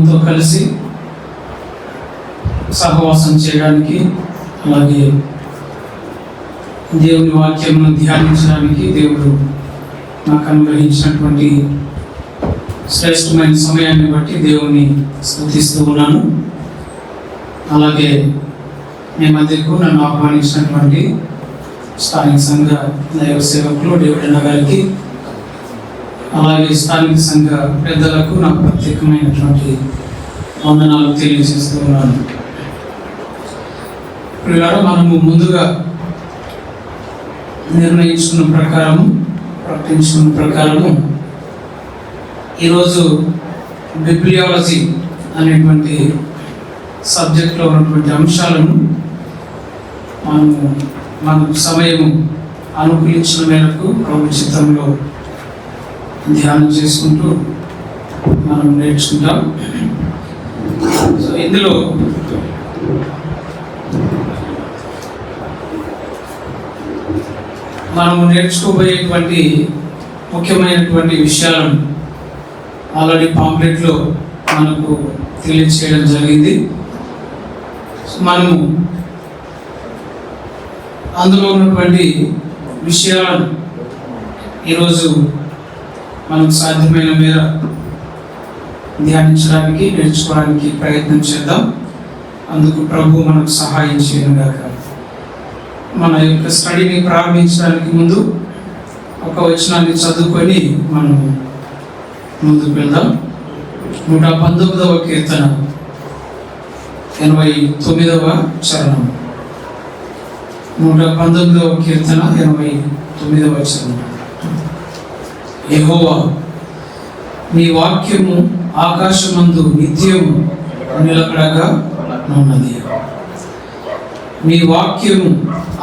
తో కలిసి సహవాసం చేయడానికి, అలాగే దేవుని వాక్యమును ధ్యానించడానికి దేవుడు నాకు అనుగ్రహించినటువంటి శ్రేష్టమైన సమయాన్ని బట్టి దేవుని స్తుతిస్తూ ఉన్నాను. అలాగే మీ మధ్యకు నన్ను ఆహ్వానించినటువంటి స్థానిక సంఘ దైవ సేవకులు డేవిడ్ గారికి, అలాగే స్థానిక సంఘ పెద్దలకు నాకు ప్రత్యేకమైనటువంటి వందనాలు తెలియజేస్తూ ఉన్నాను. పిల్లలు, మనము ముందుగా నిర్ణయించుకున్న ప్రకారము, ప్రకటించుకున్న ప్రకారము ఈరోజు బిబ్లియాలజీ అనేటువంటి సబ్జెక్ట్లో ఉన్నటువంటి అంశాలను మనకు సమయము అనుకూలించిన మేరకు ప్రభు చిత్తంలో ధ్యానం చేసుకుంటూ మనం నేర్చుకుంటాం. సో ఇందులో మనము నేర్చుకోబోయేటువంటి ముఖ్యమైనటువంటి విషయాలను ఆల్రెడీ పాంప్లెట్లో మనకు తెలియచేయడం జరిగింది. మనము అందులో ఉన్నటువంటి విషయాలను ఈరోజు మనకు సాధ్యమైన మేర ధ్యానించడానికి, నేర్చుకోవడానికి ప్రయత్నం చేద్దాం. అందుకు ప్రభు మనకు సహాయం చేయనుగాక. మన యొక్క స్టడీని ప్రారంభించడానికి ముందు ఒక వచనాన్ని చదువుకొని మనం ముందుకు వెళ్దాం. 119వ కీర్తన 89వ చరణం. 119వ కీర్తన 89వ చరణం. యెహోవా, నీ వాక్యము ఆకాశమందు నిత్యము నిలకడగా ఉన్నది. నీ వాక్యము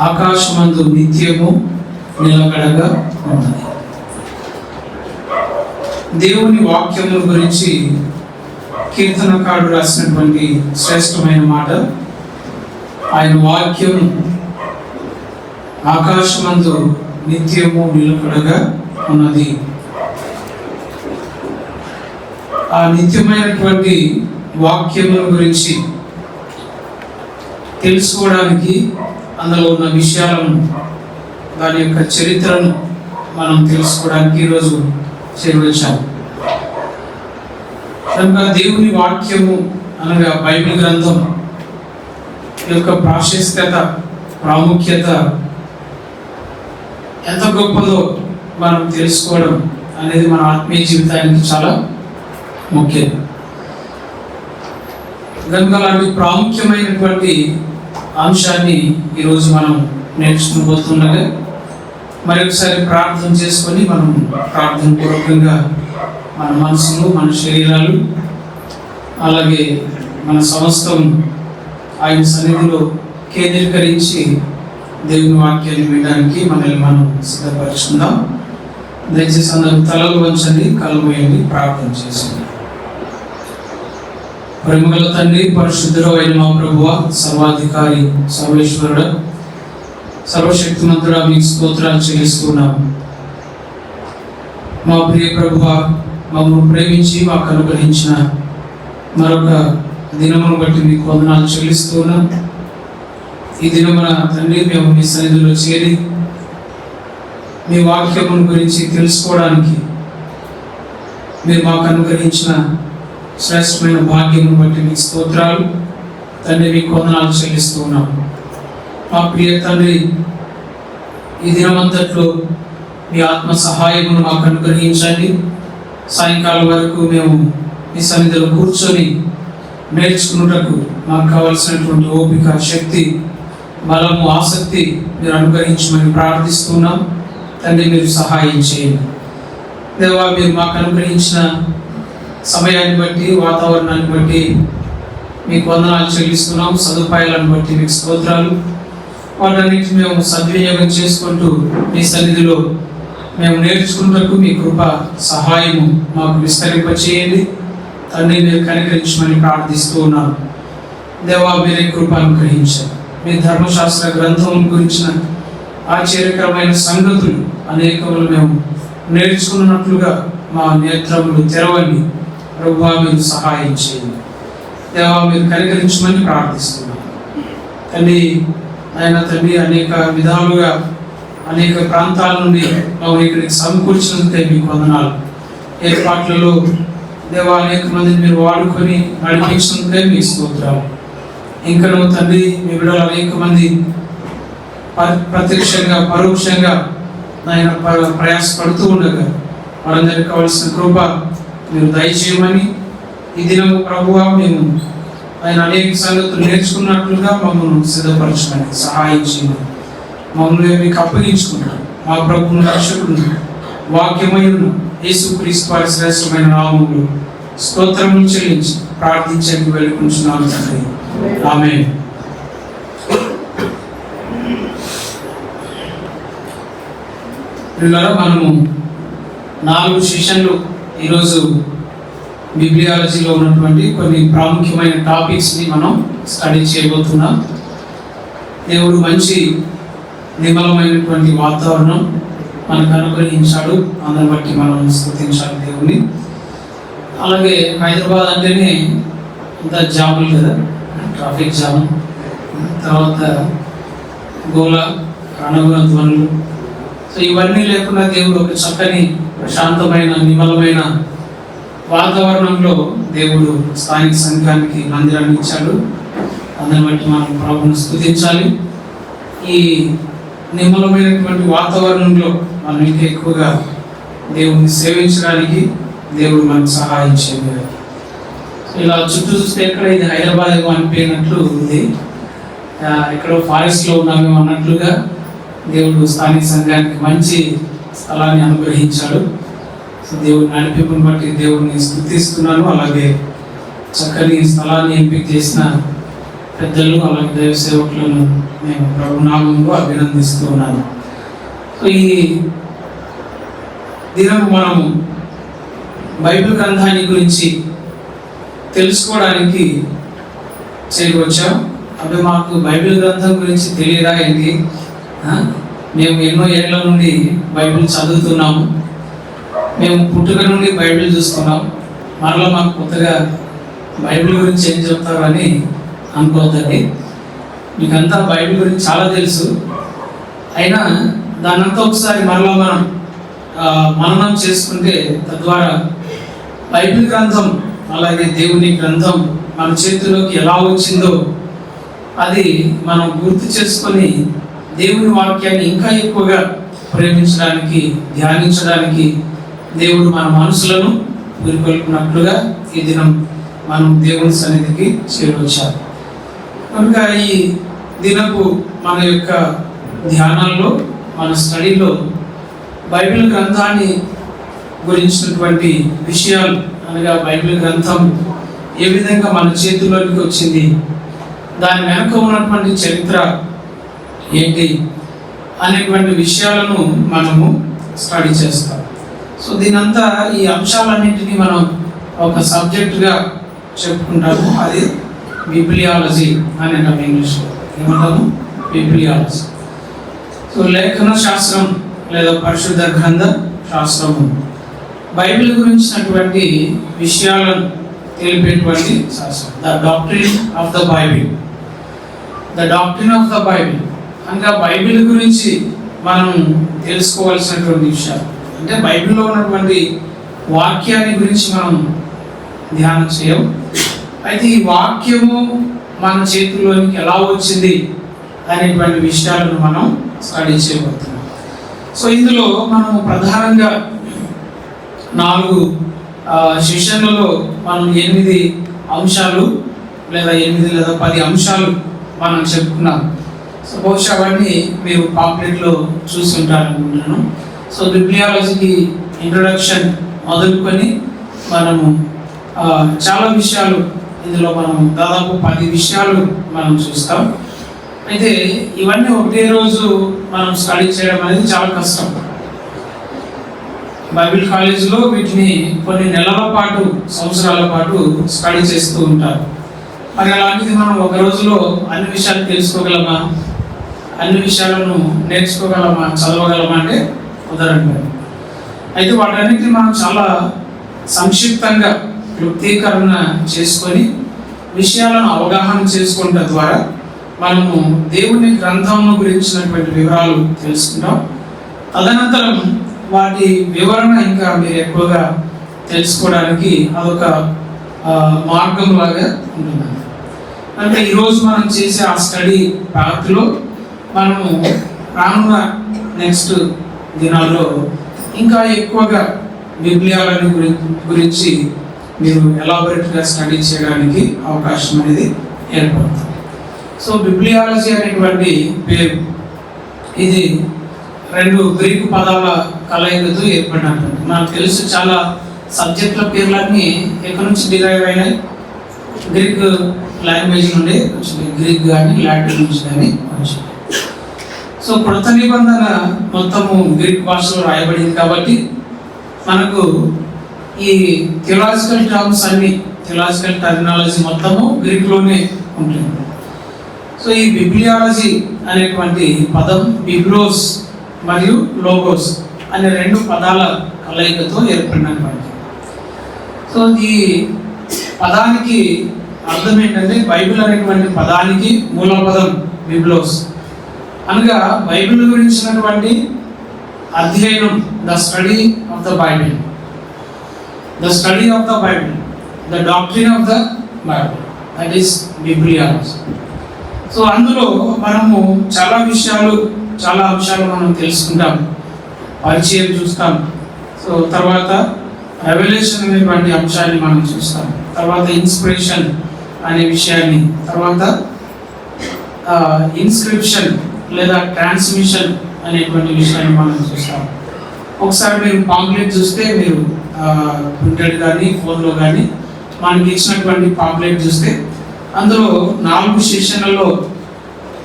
ఆకాశమందు నిత్యము నిలకడగా ఉన్నది. దేవుని వాక్యముల గురించి కీర్తనకారుడు రాసినటువంటి శ్రేష్టమైన మాట, ఆయన వాక్యం ఆకాశమందు నిత్యము నిలకడగా ఉన్నది. ఆ నిత్యమైనటువంటి వాక్యముల గురించి తెలుసుకోవడానికి, అందులో ఉన్న విషయాలను, దాని యొక్క చరిత్రను మనం తెలుసుకోవడానికి ఈరోజు చేయవచ్చాము. కనుక దేవుని వాక్యము అనగా బైబిల్ గ్రంథం యొక్క ప్రాశస్త్యత, ప్రాముఖ్యత ఎంత గొప్పదో మనం తెలుసుకోవడం అనేది మన ఆత్మీయ జీవితానికి చాలా ముఖ్యం. కనుక అలాంటి ప్రాముఖ్యమైనటువంటి అంశాన్ని ఈరోజు మనం నేర్చుకోబోతుండగా మరొకసారి ప్రార్థన చేసుకొని మనం ప్రార్థన పూర్వకంగా మన మనసులు, మన శరీరాలు, అలాగే మన సమస్తం ఆయన సన్నిధిలో కేంద్రీకరించి దేవుని వాక్యాన్ని వినడానికి మనల్ని మనం సిద్ధపరుచుకుందాం. దయచేసి అందరూ తలలు వంచండి, కళ్ళు మూయండి, ప్రార్థన చేసింది. ప్రేమగల తండ్రి, పరిశుద్ధుడు అయిన మా ప్రభువా, సర్వాధికారి, సర్వేశ్వరుడ, సర్వశక్తిమంతుడా, మీకు స్తోత్రాలు చెల్లిస్తున్నాము. మా ప్రియ ప్రభువా, మమ్మల్ని ప్రేమించి మాకు అనుగ్రహించిన మరొక దినమును బట్టి మీకు వందనాలు చెల్లిస్తున్నాం. ఈ దినమున తండ్రి, మేము మీ సన్నిధిలో చేరి మీ వాక్యమును గురించి తెలుసుకోవడానికి మీరు మాకు అనుగ్రహించిన శ్రేష్టమైన భాగ్యమును బట్టి మీకు స్తోత్రాలు తండ్రి, మీకు వందనాలు చెల్లిస్తూ ఉన్నాం. మా ప్రియ తండ్రి, ఈ దినమంతట్లో మీ ఆత్మ సహాయమును మాకు అనుగ్రహించండి. సాయంకాలం వరకు మేము మీ సన్నిధిలో కూర్చొని నేర్చుకున్నటకు మాకు కావలసినటువంటి ఓపిక, శక్తి, బలము, ఆసక్తి మీరు అనుగ్రహించమని ప్రార్థిస్తున్నాం. తండ్రి, మీరు సహాయం చేయండి. దేవా, మీరు మాకు అనుగ్రహించిన సమయాన్ని బట్టి, వాతావరణాన్ని బట్టి మీకు వందనాలు చెల్లిస్తున్నాం. సదుపాయాలను బట్టి మీకు స్తోత్రాలు. వాటన్నిటిని మేము సద్వినియోగం చేసుకుంటూ మీ సన్నిధిలో మేము నేర్చుకున్నటకు మీ కృప సహాయము మాకు విస్తరింపచేయండి. తండ్రి, మీరు కనికరించమని ప్రార్థిస్తూ ఉన్నాను. దేవా, మీరే కృప అనుగ్రహించారు. మీ ధర్మశాస్త్ర గ్రంథం గురించిన ఆశ్చర్యకరమైన సంగతులు అనేకములు మేము నేర్చుకున్నట్లుగా మా నేత్రములు తెరవండి. ప్రభువా మీరు సహాయం చేయండి. దేవా మీరు కనికరించమని ప్రార్థిస్తున్నాను తండ్రి. ఆయన తండ్రి అనేక విధాలుగా అనేక ప్రాంతాల నుండి ఇక్కడికి సమకూర్చినందుకే మీకు వందనాలు. ఏర్పాట్లలో దేవా అనేక మందిని మీరు వాడుకొని నడిపించినందుకే మీ స్తోత్రాలు. ఇంకా నువ్వు తండ్రి మీ బిడ్డలు అనేక మంది ప్రత్యక్షంగా పరోక్షంగా ఆయన ప్రయాసపడుతూ ఉండగా వారందరికీ కావాల్సిన కృప మీరు దయచేయమని ఈ దినము ప్రభువా మేము ఆయన అనేక సంగతులు నేర్చుకున్నట్లుగా మమ్మల్ని సిద్ధపరచమని సహాయం చేయమని మమ్మల్ని మీకు అప్పగించుకుంటాం. మా ప్రభువును రక్షకుడు వాక్యమైన యేసుక్రీస్తు వారి శ్రేష్టమైన నామములో స్తోత్రములు చెల్లించి ప్రార్థించడానికి వెళ్ళుకుంటున్నాను తండ్రి. ఆమేన్. మనము 4 సెషన్లు ఈరోజు బిబ్లియాలజీలో ఉన్నటువంటి కొన్ని ప్రాముఖ్యమైన టాపిక్స్ని మనం స్టడీ చేయబోతున్నాం. దేవుడు మంచి నిర్మలమైనటువంటి వాతావరణం మనకు అనుగ్రహించాడు. అందుని బట్టి మనం స్తుతించాలి దేవుని. అలాగే హైదరాబాద్ అంటేనే అంత జాములు కదా, ట్రాఫిక్ జామ్, తర్వాత గోల రణగుణ ధ్వనులు. సో ఇవన్నీ లేకుండా దేవుడు ఒక చక్కని ప్రశాంతమైన నిర్మలమైన వాతావరణంలో దేవుడు స్థానిక సంఘానికి మందిరాన్ని ఇచ్చాడు. అందుని బట్టి మనం ప్రభువును స్తుతించాలి. ఈ నిర్మలమైనటువంటి వాతావరణంలో మనం ఇంకా ఎక్కువగా దేవుడిని సేవించడానికి దేవుడు మనకు సహాయం చేయగలరు. ఇలా చుట్టూ చూస్తే ఎక్కడ ఇది హైదరాబాద్ ఏమో అనిపోయినట్లు ఉంది, ఎక్కడో ఫారెస్ట్లో ఉన్నామేమో అన్నట్లుగా దేవుడు స్థానిక సంఘానికి మంచి స్థలాన్ని అనుగ్రహించాడు. సో దేవుడు నడిపింపుని బట్టి దేవుడిని స్తుతిస్తున్నాను. అలాగే చక్కని స్థలాన్ని ఎంపిక చేసిన పెద్దలు అలాగే దైవ సేవకులను నేను ప్రభునామంలో అభినందిస్తూ ఉన్నాను. సో ఈ దినం మనము బైబిల్ గ్రంథాన్ని గురించి తెలుసుకోవడానికి చేరుకొచ్చాం. అవి మాకు బైబిల్ గ్రంథం గురించి తెలియదా ఏంటి? మేము ఎన్నో ఏళ్ల నుండి బైబిల్ చదువుతున్నాము, మేము పుట్టుక నుండి బైబిల్ చూస్తున్నాం, మరలా మాకు కొత్తగా బైబిల్ గురించి ఏం చెప్తారని అనుకోవద్దండి. మీకంతా బైబిల్ గురించి చాలా తెలుసు, అయినా దానంతా ఒకసారి మరలా మనం మననం చేసుకుంటే తద్వారా బైబిల్ గ్రంథం అలాగే దేవుని గ్రంథం మన చేతిలోకి ఎలా వచ్చిందో అది మనం గుర్తు చేసుకొని దేవుని వాక్యాన్ని ఇంకా ఎక్కువగా ప్రేమించడానికి ధ్యానించడానికి దేవుడు మన మనసులను పురికొల్పినట్లుగా ఈ దినం మనం దేవుని సన్నిధికి చేరవచ్చారు. కనుక ఈ దినపు మన యొక్క ధ్యానాల్లో మన స్టడీలో బైబిల్ గ్రంథాన్ని గురించినటువంటి విషయాలు అనగా బైబిల్ గ్రంథం ఏ విధంగా మన చేతుల్లోకి వచ్చింది, దాని వెనుక ఉన్నటువంటి చరిత్ర ఏంటి అనేటువంటి విషయాలను మనము స్టడీ చేస్తాం. సో దీనంతా ఈ అంశాలన్నింటినీ మనం ఒక సబ్జెక్టుగా చెప్పుకుంటాము. అది బిబ్లియాలజీ అని అంటాము, ఇంగ్లీష్లో ఏమంటాము? బిబ్లియాలజీ. సో లేఖన శాస్త్రం లేదా పరిశుద్ధ గ్రంథ శాస్త్రము బైబిల్ గురించినటువంటి విషయాలను తెలిపేటువంటి శాస్త్రం. The doctrine of the Bible. The doctrine of the Bible అనగా బైబిల్ గురించి మనం తెలుసుకోవాల్సినటువంటి విషయాలు. అంటే బైబిల్లో ఉన్నటువంటి వాక్యాన్ని గురించి మనం ధ్యానం చేయం, అయితే ఈ వాక్యము మన చేతుల్లోనికి ఎలా వచ్చింది అనేటువంటి విషయాలను మనం స్టడీ చేయబోతున్నాం. సో ఇందులో మనము ప్రధానంగా 4 సెషన్లలో మనం 8 అంశాలు లేదా 8 లేదా 10 అంశాలు మనం చెప్పుకున్నాం. సో బహుశా అవన్నీ మీరు పాంప్లెట్లో చూసి ఉంటారనుకుంటున్నాను. సో బిబ్లియాలజీకి ఇంట్రొడక్షన్ మొదలుకొని మనము చాలా విషయాలు ఇందులో మనం దాదాపు 10 విషయాలు మనం చూస్తాం. అయితే ఇవన్నీ ఒకటే రోజు మనం స్టడీ చేయడం అనేది చాలా కష్టం. బైబిల్ కాలేజీలో వీటిని కొన్ని నెలల పాటు సంవత్సరాల పాటు స్టడీ చేస్తూ ఉంటారు. మరి అలాంటిది మనం ఒక రోజులో అన్ని విషయాలు తెలుసుకోగలమా, అన్ని విషయాలను నేర్చుకోగలమా, చదవగలమా అంటే కుదరదు. అయితే వాటన్నిటిని మనం చాలా సంక్షిప్తంగా క్లుప్తీకరణ చేసుకొని విషయాలను అవగాహన చేసుకున్న ద్వారా మనము దేవుని గ్రంథం గురించినటువంటి వివరాలు తెలుసుకుంటాం. తదనంతరం వాటి వివరణ ఇంకా మీరు ఎక్కువగా తెలుసుకోవడానికి అదొక మార్గం లాగా ఉంటుంది. అంటే ఈరోజు మనం చేసే ఆ స్టడీ పాత్రలో మనము రానున్న నెక్స్ట్ దినాల్లో ఇంకా ఎక్కువగా బిబ్లియాలజీ గురించి మీరు ఎలాబొరేట్గా స్టడీ చేయడానికి అవకాశం అనేది ఏర్పడుతుంది. సో బిబ్లియాలజీ అనేటువంటి పేరు ఇది 2 గ్రీకు పదాల కలయికతో ఏర్పడినటువంటి. నాకు తెలుసు చాలా సబ్జెక్టుల పేర్లన్నీ ఎక్కడి నుంచి డిరైవ్ అయినాయి, గ్రీక్ లాంగ్వేజ్ నుండి వచ్చింది. గ్రీక్ కానీ లాటిన్ నుంచి కానీ వచ్చింది. సో కృత నిబంధన మొత్తము గ్రీక్ భాషలో రాయబడింది కాబట్టి మనకు ఈ థియలాజికల్ టర్మ్స్ అన్ని, థియలాజికల్ టర్మినాలజీ మొత్తము గ్రీక్లోనే ఉంటుంది. సో ఈ బిబ్లియాలజీ అనేటువంటి పదం బిబ్లోస్ మరియు లోగోస్ అనే 2 పదాల కలయికతో ఏర్పడినటువంటి. సో ఈ పదానికి అర్థం ఏంటంటే బైబిల్ అనేటువంటి పదానికి మూల పదం బిబ్లోస్ అనగా బైబిల్ గురించినటువంటి అధ్యయనం, the study of the Bible, the study of the Bible, the doctrine of the Bible, that is bibliology. So అందులో మనము చాలా అంశాలు మనం తెలుసుకుంటాం, పరిచయం చూస్తాం. సో తర్వాత రెవల్యూషన్ అనేటువంటి అంశాన్ని మనం చూస్తాం, తర్వాత ఇన్స్పిరేషన్ అనే విషయాన్ని, తర్వాత ఇన్స్క్రిప్షన్ లేదా ట్రాన్స్మిషన్ అనేటువంటి విషయాన్ని మనం చూస్తాం. ఒకసారి మీరు పాంప్లెట్ చూస్తే, మీరు ప్రింటెడ్ కానీ ఫోన్లో కానీ మనకి ఇచ్చినటువంటి పాంప్లెట్ చూస్తే అందులో 4 సెషన్లలో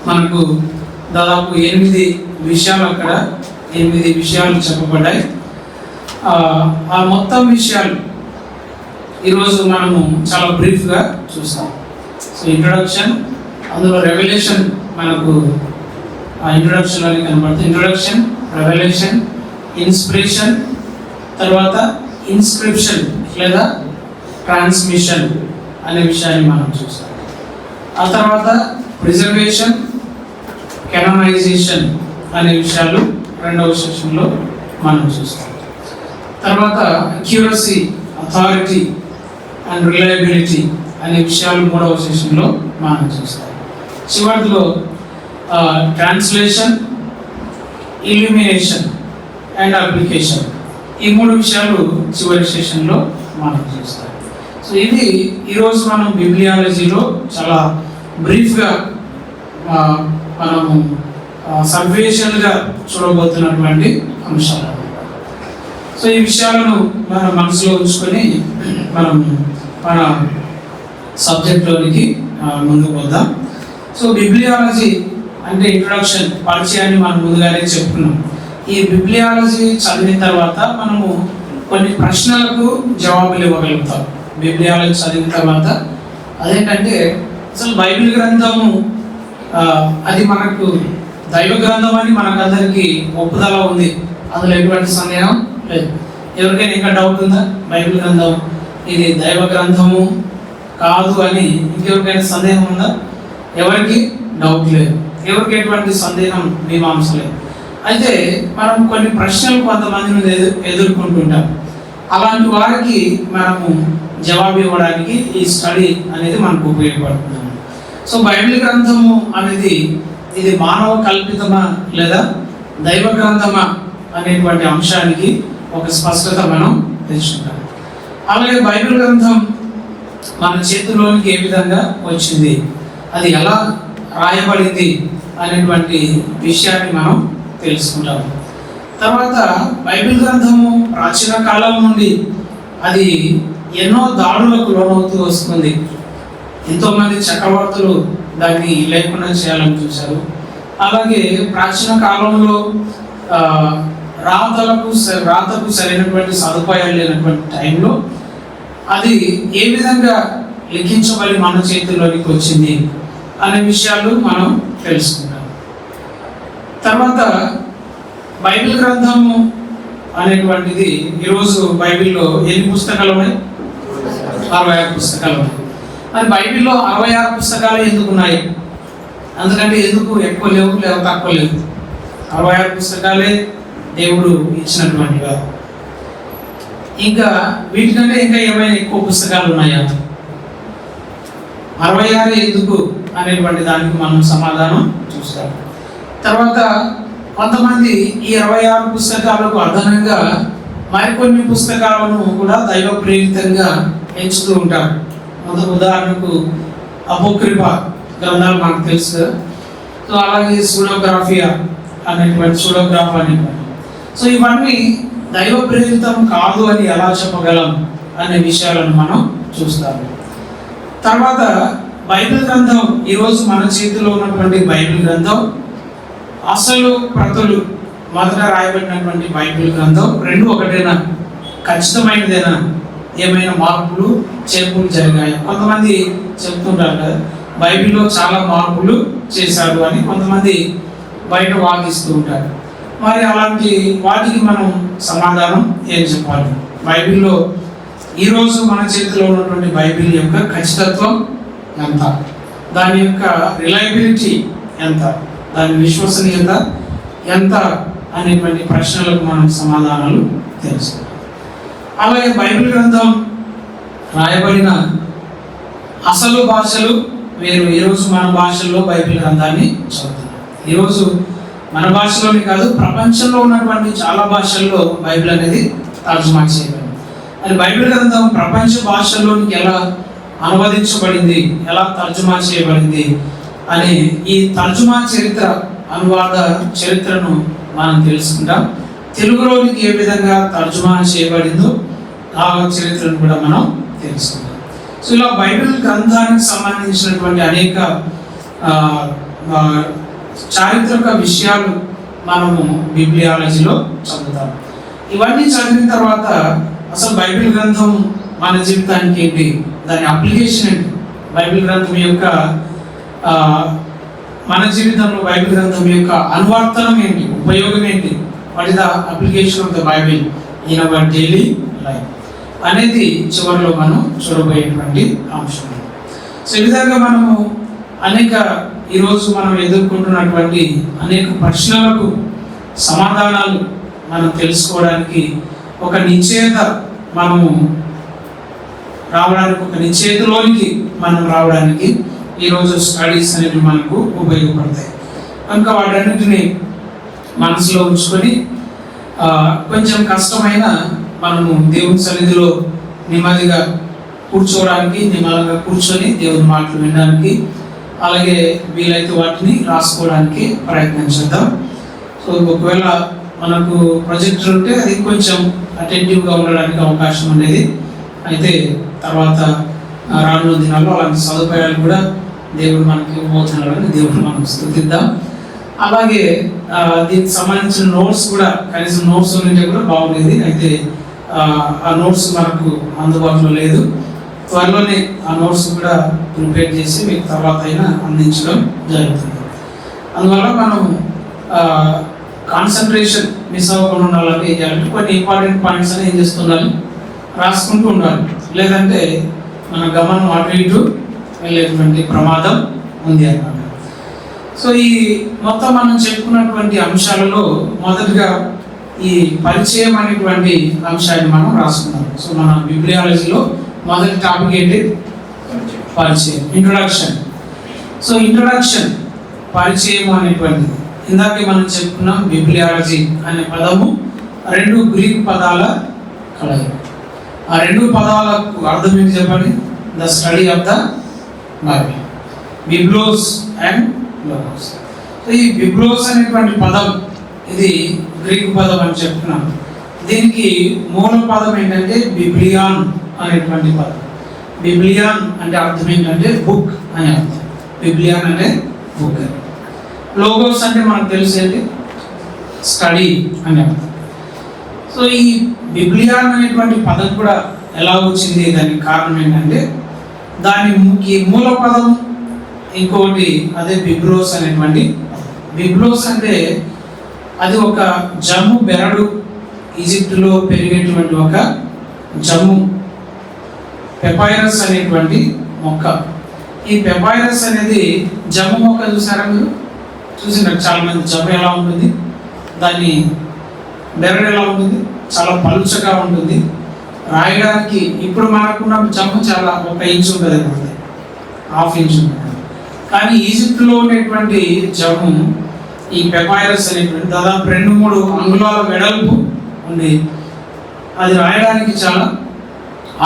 మనకు దాదాపు 8 విషయాలు, అక్కడ 8 విషయాలు చెప్పబడ్డాయి. ఆ మొత్తం విషయాలు ఈరోజు మనము చాలా బ్రీఫ్గా చూస్తాం. సో ఇంట్రొడక్షన్, అందులో రెవల్యూషన్ మనకు ఇంట్రొడక్షన్ అని కనబడుతుంది. ఇంట్రొడక్షన్, రెవల్యూషన్, ఇన్స్పిరేషన్, తర్వాత ఇన్స్క్రిప్షన్ లేదా ట్రాన్స్మిషన్ అనే విషయాన్ని మనం చూస్తాం. ఆ తర్వాత ప్రిజర్వేషన్, కెనానైజేషన్ అనే విషయాలు 2వ సెషన్లో మనం చూస్తాం. తర్వాత అక్యురసీ, అథారిటీ అండ్ రిలయబిలిటీ అనే విషయాలు 3వ సెషన్లో మనం చూస్తాం. చివరిలో ట్రాన్స్లేషన్, ఇల్యూమినేషన్ అండ్ అప్లికేషన్, ఈ 3 విషయాలు చివరి సెషన్లో మనం చూస్తాం. సో ఇది ఈరోజు మనం బిబ్లియాలజీలో చాలా బ్రీఫ్గా మనము సర్వేషన్గా చూడబోతున్నటువంటి అంశాలు. సో ఈ విషయాలను మన మనసులో ఉంచుకొని మనం మన సబ్జెక్ట్లోనికి ముందుకు వద్దాం. సో బిబ్లియాలజీ అంటే ఇంట్రొడక్షన్, పరిచయాన్ని మనం ముందుగానే చెప్పుకున్నాం. ఈ బిబ్లియాలజీ చదివిన తర్వాత మనము కొన్ని ప్రశ్నలకు జవాబులు ఇవ్వగలుగుతాం. బిబ్లియాలజీ చదివిన తర్వాత అదేంటంటే, అసలు బైబిల్ గ్రంథము అది మనకు దైవ గ్రంథం అని మనకందరికీ ఒప్పుదల ఉంది, అందులో ఎటువంటి సందేహం లేదు. ఎవరికైనా ఇంకా డౌట్ ఉందా? బైబిల్ గ్రంథం ఇది దైవ గ్రంథము కాదు అని ఇంకెవరికైనా సందేహం ఉందా? ఎవరికి డౌట్ లేదు, ఎవరికి ఎటువంటి సందేహం మీమాంస లేదు. అయితే మనం కొన్ని ప్రశ్నలు కొంతమంది నుండి ఎదుర్కొంటుంటాం. అలాంటి వారికి మనము జవాబు ఇవ్వడానికి ఈ స్టడీ అనేది మనకు ఉపయోగపడుతుంది. సో బైబిల్ గ్రంథము అనేది ఇది మానవ కల్పితమా లేదా దైవ గ్రంథమా అనేటువంటి అంశానికి ఒక స్పష్టత మనం తెచ్చుకుంటాం. అలాగే బైబిల్ గ్రంథం మన చేతిలోనికి ఏ విధంగా వచ్చింది, అది ఎలా రాయబడింది అనేటువంటి విషయాన్ని మనం తెలుసుకుంటాము. తర్వాత బైబిల్ గ్రంథము ప్రాచీన కాలం నుండి అది ఎన్నో దాడులకు లోనవుతూ వస్తుంది. ఎంతోమంది చక్రవర్తులు దాన్ని లేకుండా చేయాలని చూశారు. అలాగే ప్రాచీన కాలంలో రాతకు సరైనటువంటి సదుపాయాలు లేనటువంటి టైంలో అది ఏ విధంగా లిఖించబడి మన చేతుల్లోనికి వచ్చింది అనే విషయాలు మనం తెలుసుకుంటాం. తర్వాత బైబిల్ గ్రంథము అనేటువంటిది ఈరోజు బైబిల్లో ఎన్ని పుస్తకాలు ఉన్నాయి? 66 పుస్తకాలు ఉన్నాయి. మరి బైబిల్లో 66 పుస్తకాలు ఎందుకు ఉన్నాయి? అందుకంటే ఎందుకు ఎక్కువ లేవు లేవు తక్కువ లేవు? 66 పుస్తకాలే దేవుడు ఇచ్చినటువంటిగా. ఇంకా వీటికంటే ఇంకా ఏమైనా ఎక్కువ పుస్తకాలు ఉన్నాయా? 66 ఎందుకు అనేటువంటి దానికి మనం సమాధానం చూస్తాం. తర్వాత కొంతమంది ఈ 66 పుస్తకాలకు అదనంగా మరికొన్ని పుస్తకాలను కూడా దైవ ప్రేరితంగా ఎంచుతూ ఉంటారు. ఉదాహరణకు అపోక్రిఫా గ్రంథాలు మనకు తెలుసు కదా. సో అలాగే సూడోగ్రాఫియా అనేటువంటి సూడోగ్రాఫ్ అనేటువంటి. సో ఇవన్నీ దైవ ప్రేరితం కాదు అని ఎలా చెప్పగలం అనే విషయాలను మనం చూస్తాము. తర్వాత బైబిల్ గ్రంథం, ఈరోజు మన చేతిలో ఉన్నటువంటి బైబిల్ గ్రంథం, అసలు ప్రతులు మొదట రాయబడినటువంటి బైబిల్ గ్రంథం రెండు ఒకటేనా? ఖచ్చితమైనదేనా? ఏమైనా మార్పులు చేర్పులు జరిగాయి? కొంతమంది చెప్తుంటారు కదా బైబిల్లో చాలా మార్పులు చేశారు అని కొంతమంది బయట వాదిస్తూ ఉంటారు. మరి అలాంటి వాటికి మనం సమాధానం ఏం చెప్పాలి? బైబిల్లో ఈరోజు మన చేతిలో ఉన్నటువంటి బైబిల్ యొక్క ఖచ్చితత్వం ఎంత, దాని యొక్క రిలయబిలిటీ ఎంత, దాని విశ్వసనీయత ఎంత అనేటువంటి ప్రశ్నలకు మనం సమాధానాలు తెలుసుకోవాలి. అలాగే బైబిల్ గ్రంథం రాయబడిన అసలు భాషలు వేరు. ఈరోజు మన భాషల్లో బైబిల్ గ్రంథాన్ని చదువుతున్నాం. ఈరోజు మన భాషలోనే కాదు, ప్రపంచంలో ఉన్నటువంటి చాలా భాషల్లో బైబిల్ అనేది తర్జుమా చేయబడింది. మరి బైబిల్ గ్రంథం ప్రపంచ భాషల్లోనికి ఎలా అనువదించబడింది, ఎలా తర్జుమా చేయబడింది అని ఈ తర్జుమా చరిత్ర, అనువాద చరిత్రను మనం తెలుసుకుంటాం. తెలుగులోనికి ఏ విధంగా తర్జుమా చేయబడిందో ఆ చరిత్రను కూడా మనం తెలుసుకుంటాం. సో ఇలా బైబిల్ గ్రంథానికి సంబంధించినటువంటి అనేక చారిత్రక విషయాలు మనము బిబ్లియాలజీలో చదువుతాం. ఇవన్నీ చదివిన తర్వాత అసలు బైబిల్ గ్రంథం మన జీవితానికి ఏంటి, దాని అప్లికేషన్ ఏంటి, బైబిల్ గ్రంథం యొక్క మన జీవితంలో బైబిల్ గ్రంథం యొక్క అనువర్తనం ఏంటి, ఉపయోగం ఏంటి, what is the application of the Bible in our daily life అనేది చివరిలో మనం చూడబోయేటువంటి అంశం. సో ఈ విధంగా మనము అనేక ఈరోజు మనం ఎదుర్కొంటున్నటువంటి అనేక ప్రశ్నలకు సమాధానాలు మనం తెలుసుకోవడానికి ఒక నిశ్చయత మనము రావడానికి, ఒక నిశ్చయతలోనికి మనం రావడానికి ఈరోజు స్టడీస్ అనేవి మనకు ఉపయోగపడతాయి. కనుక వాటన్నిటిని మనసులో ఉంచుకొని కొంచెం కష్టమైన మనము దేవుని సన్నిధిలో నెమ్మదిగా కూర్చోవడానికి, నిమ్మలంగా కూర్చొని దేవుని మాటలు వినడానికి, అలాగే వీలైతే వాటిని రాసుకోవడానికి ప్రయత్నం చేద్దాం. సో ఒకవేళ మనకు ప్రొజెక్టర్ ఉంటే అది కొంచెం అటెంటివ్గా ఉండడానికి అవకాశం ఉండేది. అయితే తర్వాత రానున్న దినాల్లో అలాంటి సదుపాయాలు కూడా దేవుడు మనకి ఇవ్వబోతున్నాడని దేవుడు మనం స్తుతిద్దాం. అలాగే దీనికి సంబంధించిన నోట్స్ కూడా, కనీసం నోట్స్ ఉంటే కూడా బాగుండేది. అయితే ఆ నోట్స్ మనకు అందుబాటులో లేదు. త్వరలోనే ఆ నోట్స్ కూడా ప్రిపేర్ చేసి మీకు తర్వాత అయినా అందించడం జరుగుతుంది. అందువల్ల మనం కాన్సన్ట్రేషన్ మిస్ అవ్వకుండా ఉండాలంటే ఏం చేయాలంటే కొన్ని ఇంపార్టెంట్ పాయింట్స్ అని ఏం చేస్తుండాలి, రాసుకుంటూ ఉండాలి. లేదంటే మన గమనం అటు ఇటు వెళ్ళేటువంటి ప్రమాదం ఉంది అన్నమాట. సో ఈ మొత్తం మనం చెప్పుకున్నటువంటి అంశాలలో మొదటిగా ఈ పరిచయం అనేటువంటి అంశాన్ని మనం రాసుకున్నాం. సో మన బిబ్లియాలజీలో మొదటి టాపిక్ ఏంటి? పరిచయం, ఇంట్రొడక్షన్. సో ఇంట్రొడక్షన్, పరిచయం అనేటువంటిది ఇందాకే మనం చెప్పుకున్నాం. బిబ్లియాలజీ అనే పదము రెండు గ్రీక్ పదాల కలయిక. ఆ రెండు పదాలకు అర్థం ఏంటి చెప్పండి? The study of the Bible, biblos and logos. ఈ బిబ్లోస్ అనేటువంటి పదం ఇది గ్రీక్ పదం అని చెప్తున్నాం. దీనికి మూల పదం ఏంటంటే బిబ్లియాన్ అనేటువంటి పదం. బిబ్లియాన్ అంటే అర్థం ఏంటంటే బుక్ అని అర్థం. బిబ్లియాన్ అంటే బుక్. లోగోస్ అంటే మనకు తెలిసేది స్టడీ అని అర్థం. సో ఈ బిబ్లియాన్ అనేటువంటి పదం కూడా ఎలా వచ్చింది, దానికి కారణం ఏంటంటే దాని మూల పదం ఇంకోటి అదే బిబ్లోస్ అనేటువంటి. బిబ్లోస్ అంటే అది ఒక జమ్ము బెరడు, ఈజిప్టులో పెరిగేటువంటి ఒక జమ్ము పెపైరస్ అనేటువంటి మొక్క. ఈ పెపైరస్ అనేది జమ్ము మొక్క చూసారా మీరు? చూసినారు చాలా మంది. జమ్ము ఎలా ఉంటుంది, దాన్ని బెరడు ఎలా ఉంటుంది, చాలా పలుచగా ఉంటుంది. రాయడానికి ఇప్పుడు మనకున్న జమ్ము చాలా 1 ఇంచు ఉంటుంది అనమాట, 1/2 ఇంచు ఉంటుంది. కానీ ఈజిప్ట్లో ఉండేటువంటి జమ్ము ఈ పెపైరస్ అనేటువంటి దాదాపు 2-3 అంగుళాల వెడల్పు ఉంది. అది రాయడానికి చాలా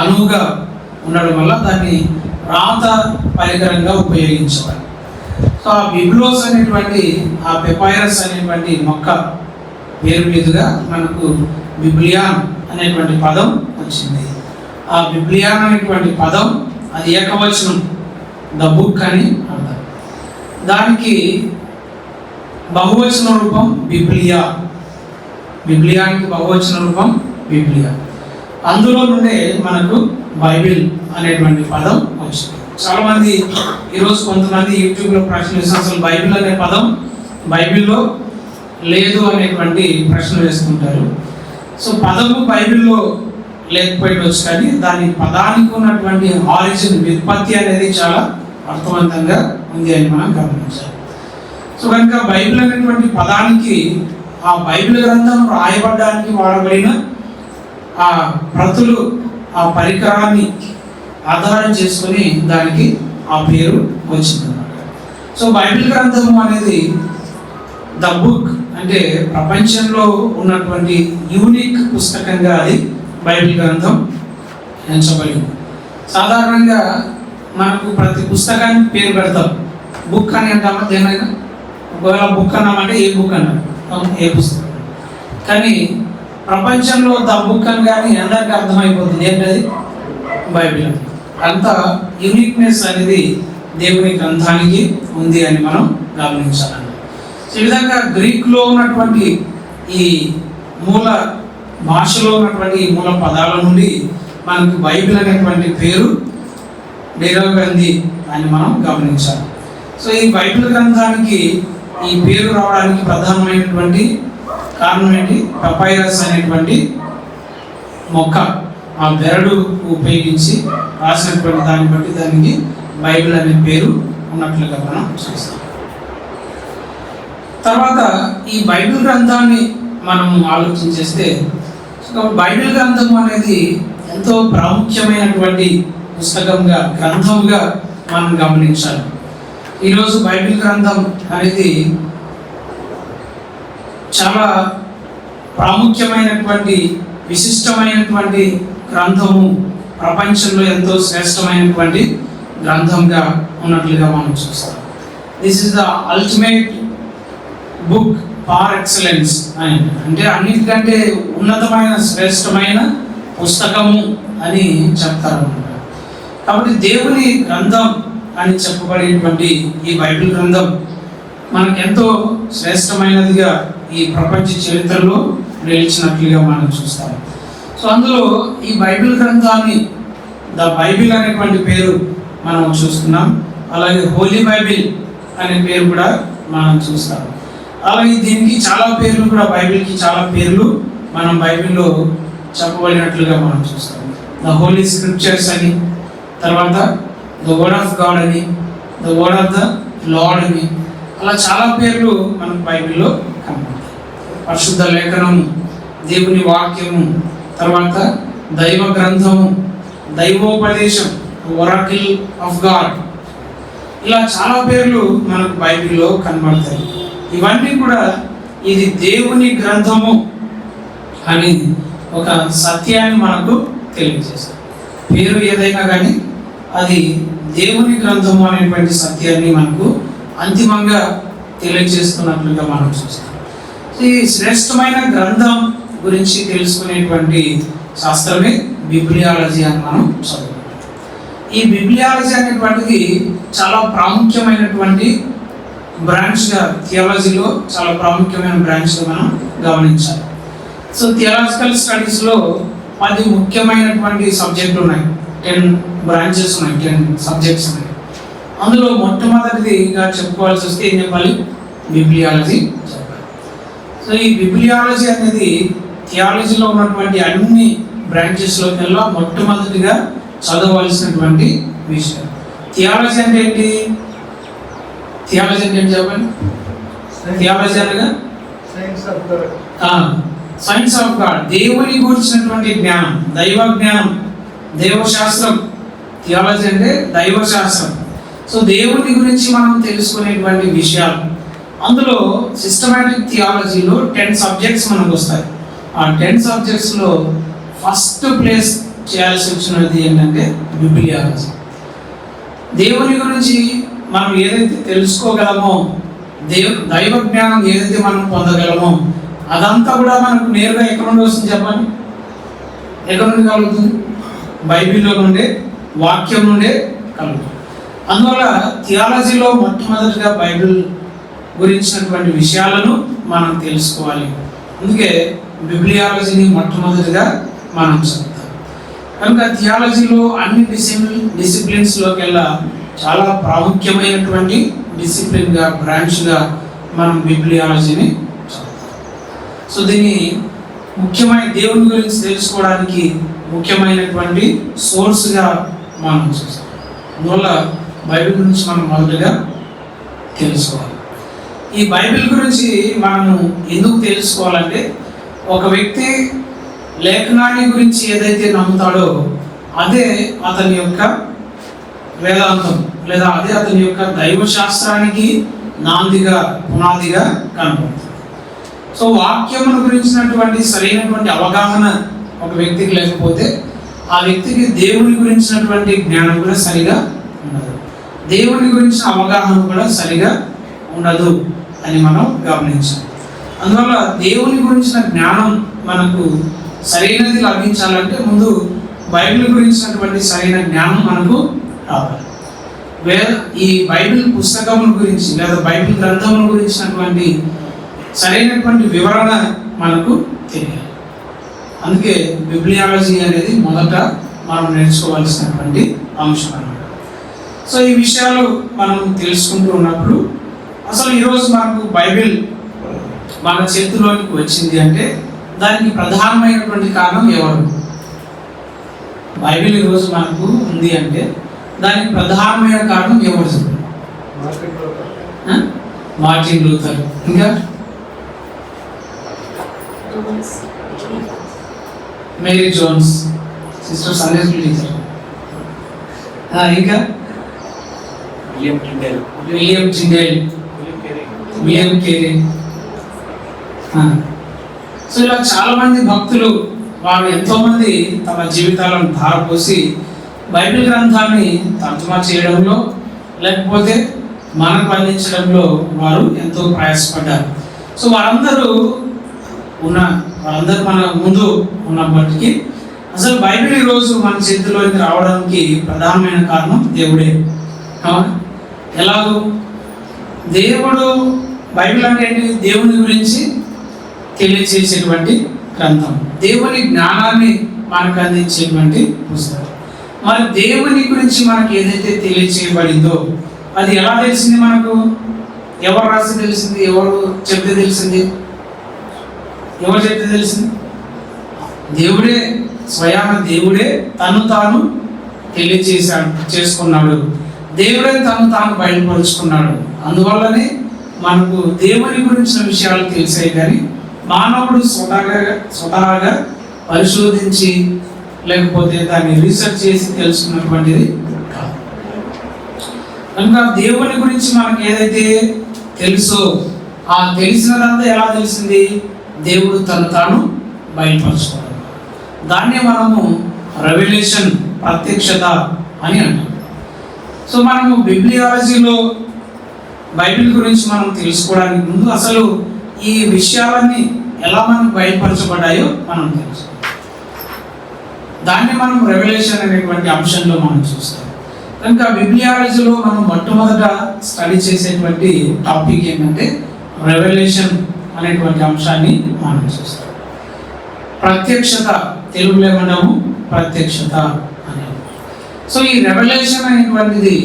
అనువుగా ఉండడం వల్ల దాన్ని రాత పరికరంగా ఉపయోగించేవారు. సో ఆ బిబ్లోస్ అనేటువంటి ఆ పెపైరస్ అనేటువంటి మొక్క పేరు మీదుగా మనకు బిబ్లియాన్ అనేటువంటి పదం వచ్చింది. ఆ బిబ్లియాన్ అనేటువంటి పదం అది ఏకవచనం, ద బుక్ అని అర్థం. దానికి బహువచన రూపం బిబ్లియా. బిబ్లియానికి బహువచన రూపం బిబ్లియా. అందులో నుండే మనకు బైబిల్ అనేటువంటి పదం వచ్చింది. చాలామంది ఈరోజు కొంతమంది యూట్యూబ్లో ప్రశ్న వేస్తారు, అసలు బైబిల్ అనే పదం బైబిల్లో లేదు అనేటువంటి ప్రశ్న వేసుకుంటారు. సో పదము బైబిల్లో లేకపోవచ్చు, కానీ దాని పదానికి ఉన్నటువంటి ఆరిజిన్, వ్యుత్పత్తి అనేది చాలా అర్థవంతంగా ఉంది అని మనం గమనించాలి. సో కనుక బైబిల్ అనేటువంటి పదానికి ఆ బైబిల్ గ్రంథం రాయబడడానికి వాడబడిన ఆ ప్రతులు, ఆ పరికరాన్ని ఆధారం చేసుకొని దానికి ఆ పేరు వచ్చిందన్నమాట. సో బైబిల్ గ్రంథము అనేది ద బుక్ అంటే ప్రపంచంలో ఉన్నటువంటి యూనిక్ పుస్తకంగా అది బైబిల్ గ్రంథం ఎంచబడింది. సాధారణంగా మనకు ప్రతి పుస్తకానికి పేరు పెడతాం. బుక్ అని అంటామా దేనైనా? ఒకవేళ బుక్ అన్నామంటే ఏ బుక్ అన్నాం, ఏ పుస్తకం. కానీ ప్రపంచంలో ద బుక్ అని కానీ అందరికీ అర్థమైపోతుంది ఏంటది? బైబిల్. అంత యూనిక్నెస్ అనేది దేవుని గ్రంథానికి ఉంది అని మనం గమనించాలన్నమాట. ఈ విధంగా గ్రీకులో ఉన్నటువంటి ఈ మూల భాషలో ఉన్నటువంటి ఈ మూల పదాల నుండి మనకు బైబిల్ అనేటువంటి పేరు డెరైవ్ అయింది అని మనం గమనించాలి. సో ఈ బైబిల్ గ్రంథానికి ఈ పేరు రావడానికి ప్రధానమైనటువంటి కారణం ఏంటి? పెపైరస్ అనేటువంటి మొక్క, ఆ బెరడు ఉపయోగించి రాసినటువంటి దాన్ని బట్టి దానికి బైబిల్ అనే పేరు ఉన్నట్లుగా మనం చూస్తాం. తర్వాత ఈ బైబిల్ గ్రంథాన్ని మనం ఆలోచించేస్తే బైబిల్ గ్రంథం అనేది ఎంతో ప్రాముఖ్యమైనటువంటి పుస్తకంగా, గ్రంథంగా మనం గమనించాలి. ఈరోజు బైబిల్ గ్రంథం అనేది చాలా ప్రాముఖ్యమైనటువంటి, విశిష్టమైనటువంటి గ్రంథము, ప్రపంచంలో ఎంతో శ్రేష్టమైనటువంటి గ్రంథంగా ఉన్నట్లుగా మనం చూస్తాం. This is the ultimate book for excellence అని, అంటే అన్నిటికంటే ఉన్నతమైన, శ్రేష్టమైన పుస్తకము అని చెప్తారు. కాబట్టి దేవుని గ్రంథం అని చెప్పబడేటువంటి ఈ బైబిల్ గ్రంథం మనకెంతో శ్రేష్టమైనదిగా ఈ ప్రపంచ చరిత్రలో నిలిచినట్లుగా మనం చూస్తాం. సో అందులో ఈ బైబిల్ గ్రంథాన్ని ద బైబిల్ అనేటువంటి పేరు మనం చూస్తున్నాం. అలాగే హోలీ బైబిల్ అనే పేరు కూడా మనం చూస్తాం. అలాగే దీనికి చాలా పేర్లు కూడా, బైబిల్కి చాలా పేర్లు మనం బైబిల్లో చెప్పబడినట్లుగా మనం చూస్తాం. ద హోలీ స్క్రిప్చర్స్ అని, తర్వాత ద వర్డ్ ఆఫ్ గాడ్ అని, the word of the lord అని, అలా చాలా పేర్లు మనకు బైబిల్లో కనబడతాయి. పరిశుద్ధ లేఖనము, దేవుని వాక్యము, తర్వాత దైవ గ్రంథము, దైవోపదేశం, ఒరాకిల్ ఆఫ్ గాడ్, ఇలా చాలా పేర్లు మనకు బైబిల్లో కనబడతాయి. ఇవన్నీ కూడా ఇది దేవుని గ్రంథము అని ఒక సత్యాన్ని మనకు తెలియజేస్తాయి. పేరు ఏదైనా కానీ అది దేవుని గ్రంథము అనేటువంటి సత్యాన్ని మనకు అంతిమంగా తెలియజేస్తున్నట్లుగా మనం చూస్తాం. ఈ శ్రేష్టమైన గ్రంథం గురించి తెలుసుకునేటువంటి శాస్త్రమే బిబ్లియాలజీ అని మనం చదువుకుంటాం. ఈ బిబ్లియాలజీ అనేటువంటిది చాలా ప్రాముఖ్యమైనటువంటి బ్రాంచ్గా, థియాలజీలో చాలా ప్రాముఖ్యమైన బ్రాంచ్గా మనం గమనించాలి. సో థియాలజికల్ స్టడీస్లో 10 ముఖ్యమైనటువంటి సబ్జెక్టులు ఉన్నాయి, 10 బ్రాంచెస్ ఉన్నాయి, 10 సబ్జెక్ట్స్ ఉన్నాయి. అందులో మొట్టమొదటిదిగా చెప్పుకోవాల్సి వస్తే ఏం చెప్పాలి? బిబ్లియాలజీ చెప్పాలి. సో ఈ బిబ్లియాలజీ అనేది థియాలజీలో ఉన్నటువంటి అన్ని బ్రాంచెస్లో కల్లా మొట్టమొదటిగా చదవలసినటువంటి విషయం. థియాలజీ అంటే ఏంటి? థియాలజీ అంటే ఏంటి చెప్పండి? థియాలజీ అనగా సైన్స్ ఆఫ్ గాడ్, దేవుని గురించినటువంటి జ్ఞానం, దైవ జ్ఞానం, దైవశాస్త్రం. థియాలజీ అంటే దైవశాస్త్రం. సో దేవుని గురించి మనం తెలుసుకునేటువంటి విషయాలు. అందులో సిస్టమాటిక్ థియాలజీలో 10 సబ్జెక్ట్స్ మనకు వస్తాయి. ఆ 10 సబ్జెక్ట్స్లో ఫస్ట్ ప్లేస్ చేయాల్సి వచ్చినది ఏంటంటే బిబ్లియాలజీ. దేవుని గురించి మనం ఏదైతే తెలుసుకోగలమో, దైవ జ్ఞానం ఏదైతే మనం పొందగలమో, అదంతా కూడా మనకు నేరుగా ఎక్కడ నుండి వస్తుంది చెప్పండి? ఎక్కడ నుండి కలుగుతుంది? బైబిల్లో నుండే, వాక్యం నుండే కలుగుతుంది. అందువల్ల థియాలజీలో మొట్టమొదటిగా బైబిల్ గురించినటువంటి విషయాలను మనం తెలుసుకోవాలి. అందుకే బిబ్లియాలజీని మొట్టమొదటిగా మనం చదువుతాం. కనుక థియాలజీలో అన్ని డిసిప్లిన్స్లోకెల్లా చాలా ప్రాముఖ్యమైనటువంటి డిసిప్లిన్గా, బ్రాంచ్గా మనం బిబ్లియాలజీని చదువుతాం. సో దీన్ని ముఖ్యమైన దేవుని గురించి తెలుసుకోవడానికి ముఖ్యమైనటువంటి సోర్స్గా మనం చూస్తాం. అందువల్ల బైబిల్ గురించి మనం మొదటగా తెలుసుకోవాలి. ఈ బైబిల్ గురించి మనము ఎందుకు తెలుసుకోవాలంటే, ఒక వ్యక్తి లేఖనాన్ని గురించి ఏదైతే నమ్ముతాడో అదే అతని యొక్క వేదాంతం, లేదా అదే అతని యొక్క దైవశాస్త్రానికి నాందిగా, పునాదిగా కనబడుతుంది. సో వాక్యమును గురించినటువంటి సరైనటువంటి అవగాహన ఒక వ్యక్తికి లేకపోతే ఆ వ్యక్తికి దేవుని గురించినటువంటి జ్ఞానం కూడా సరిగా ఉండదు, దేవుని గురించిన అవగాహన కూడా సరిగా ఉండదు అని మనం గమనించాలి. అందువల్ల దేవుని గురించిన జ్ఞానం మనకు సరైనది లభించాలంటే ముందు బైబిల్ గురించినటువంటి సరైన జ్ఞానం మనకు రావాలి. ఈ బైబిల్ పుస్తకముల గురించి లేదా బైబిల్ గ్రంథముల గురించినటువంటి సరైనటువంటి వివరణ మనకు తెలియాలి. అందుకే బిబ్లియాలజీ అనేది మొదట మనం నేర్చుకోవాల్సినటువంటి అంశం అన్నమాట. సో ఈ విషయాలు మనం తెలుసుకుంటూ ఉన్నప్పుడు అసలు ఈరోజు మనకు బైబిల్ మన చేతిలోనికి వచ్చింది అంటే దానికి ప్రధానమైనటువంటి కారణం ఎవరు? బైబిల్ ఈరోజు మనకు ఉంది అంటే దానికి ప్రధానమైన కారణం ఎవరు చెప్పండి? Martin Luther. ఇంకా Mary Jones, sister Sunday school teacher. ఇంకా William Tyndale, William Carey. So ఇలా చాలా మంది భక్తులు, వారు ఎంతో మంది తమ జీవితాలను ధారపోసి బైబిల్ గ్రంథాన్ని తర్జుమా చేయడంలో లేకపోతే మనకు అందించడంలో వారు ఎంతో ప్రయాసపడ్డారు. సో వారందరూ మన ముందు ఉన్నప్పటికీ అసలు బైబిల్ ఈరోజు మన చేతిలోకి రావడానికి ప్రధానమైన కారణం దేవుడే. ఎలాగో దేవుడు, బైబిల్ అంటే ఏంటి? దేవుని గురించి తెలియచేసేటువంటి గ్రంథం, దేవుని జ్ఞానాన్ని మనకు అందించేటువంటి పుస్తకం. మరి దేవుని గురించి మనకు ఏదైతే తెలియచేయబడిందో అది ఎలా తెలిసింది మనకు? ఎవరు రాసి తెలిసింది? ఎవరు చెప్తే తెలిసింది? ఎవరు చెప్తే తెలిసింది? దేవుడే, స్వయాన దేవుడే తను తాను చేసుకున్నాడు. దేవుడే తను తాను బయలుపరుచుకున్నాడు. అందువల్లనే మనకు దేవుని గురించిన విషయాలు తెలిసాయి, కానీ మానవుడు స్వతహాగా పరిశోధించి లేకపోతే దాన్ని రీసెర్చ్ చేసి తెలుసుకున్నటువంటిది కాదు. కనుక దేవుని గురించి మనకు ఏదైతే తెలుసో ఆ తెలిసినదంతా ఎలా తెలిసింది? దేవుడు తను తాను బయలుపరచుకోవడం. దాన్నే మనము రెవల్యూషన్, ప్రత్యక్షత అని అంటాం. సో మనము బిబ్లియాలజీలో బైబిల్ గురించి మనం తెలుసుకోవడానికి ముందు అసలు ఈ విషయాలన్నీ ఎలా మనకు బయలుపరచబడ్డాయో మనం తెలుసుకోవాలి. దాన్ని మనం రెవల్యూషన్ అనేటువంటి అంశంలో మనం చూస్తాం. కనుక బిబ్లియాలజీలో మనం మొట్టమొదట స్టడీ చేసేటువంటి టాపిక్ ఏంటంటే రెవల్యూషన్ అనేటువంటి అంశాన్ని మనం చూస్తాం. ప్రత్యక్షత, తెలుగులో ఏమన్నాము? ప్రత్యక్షత అని. సో ఈ రెవల్యూషన్ అనేటువంటిది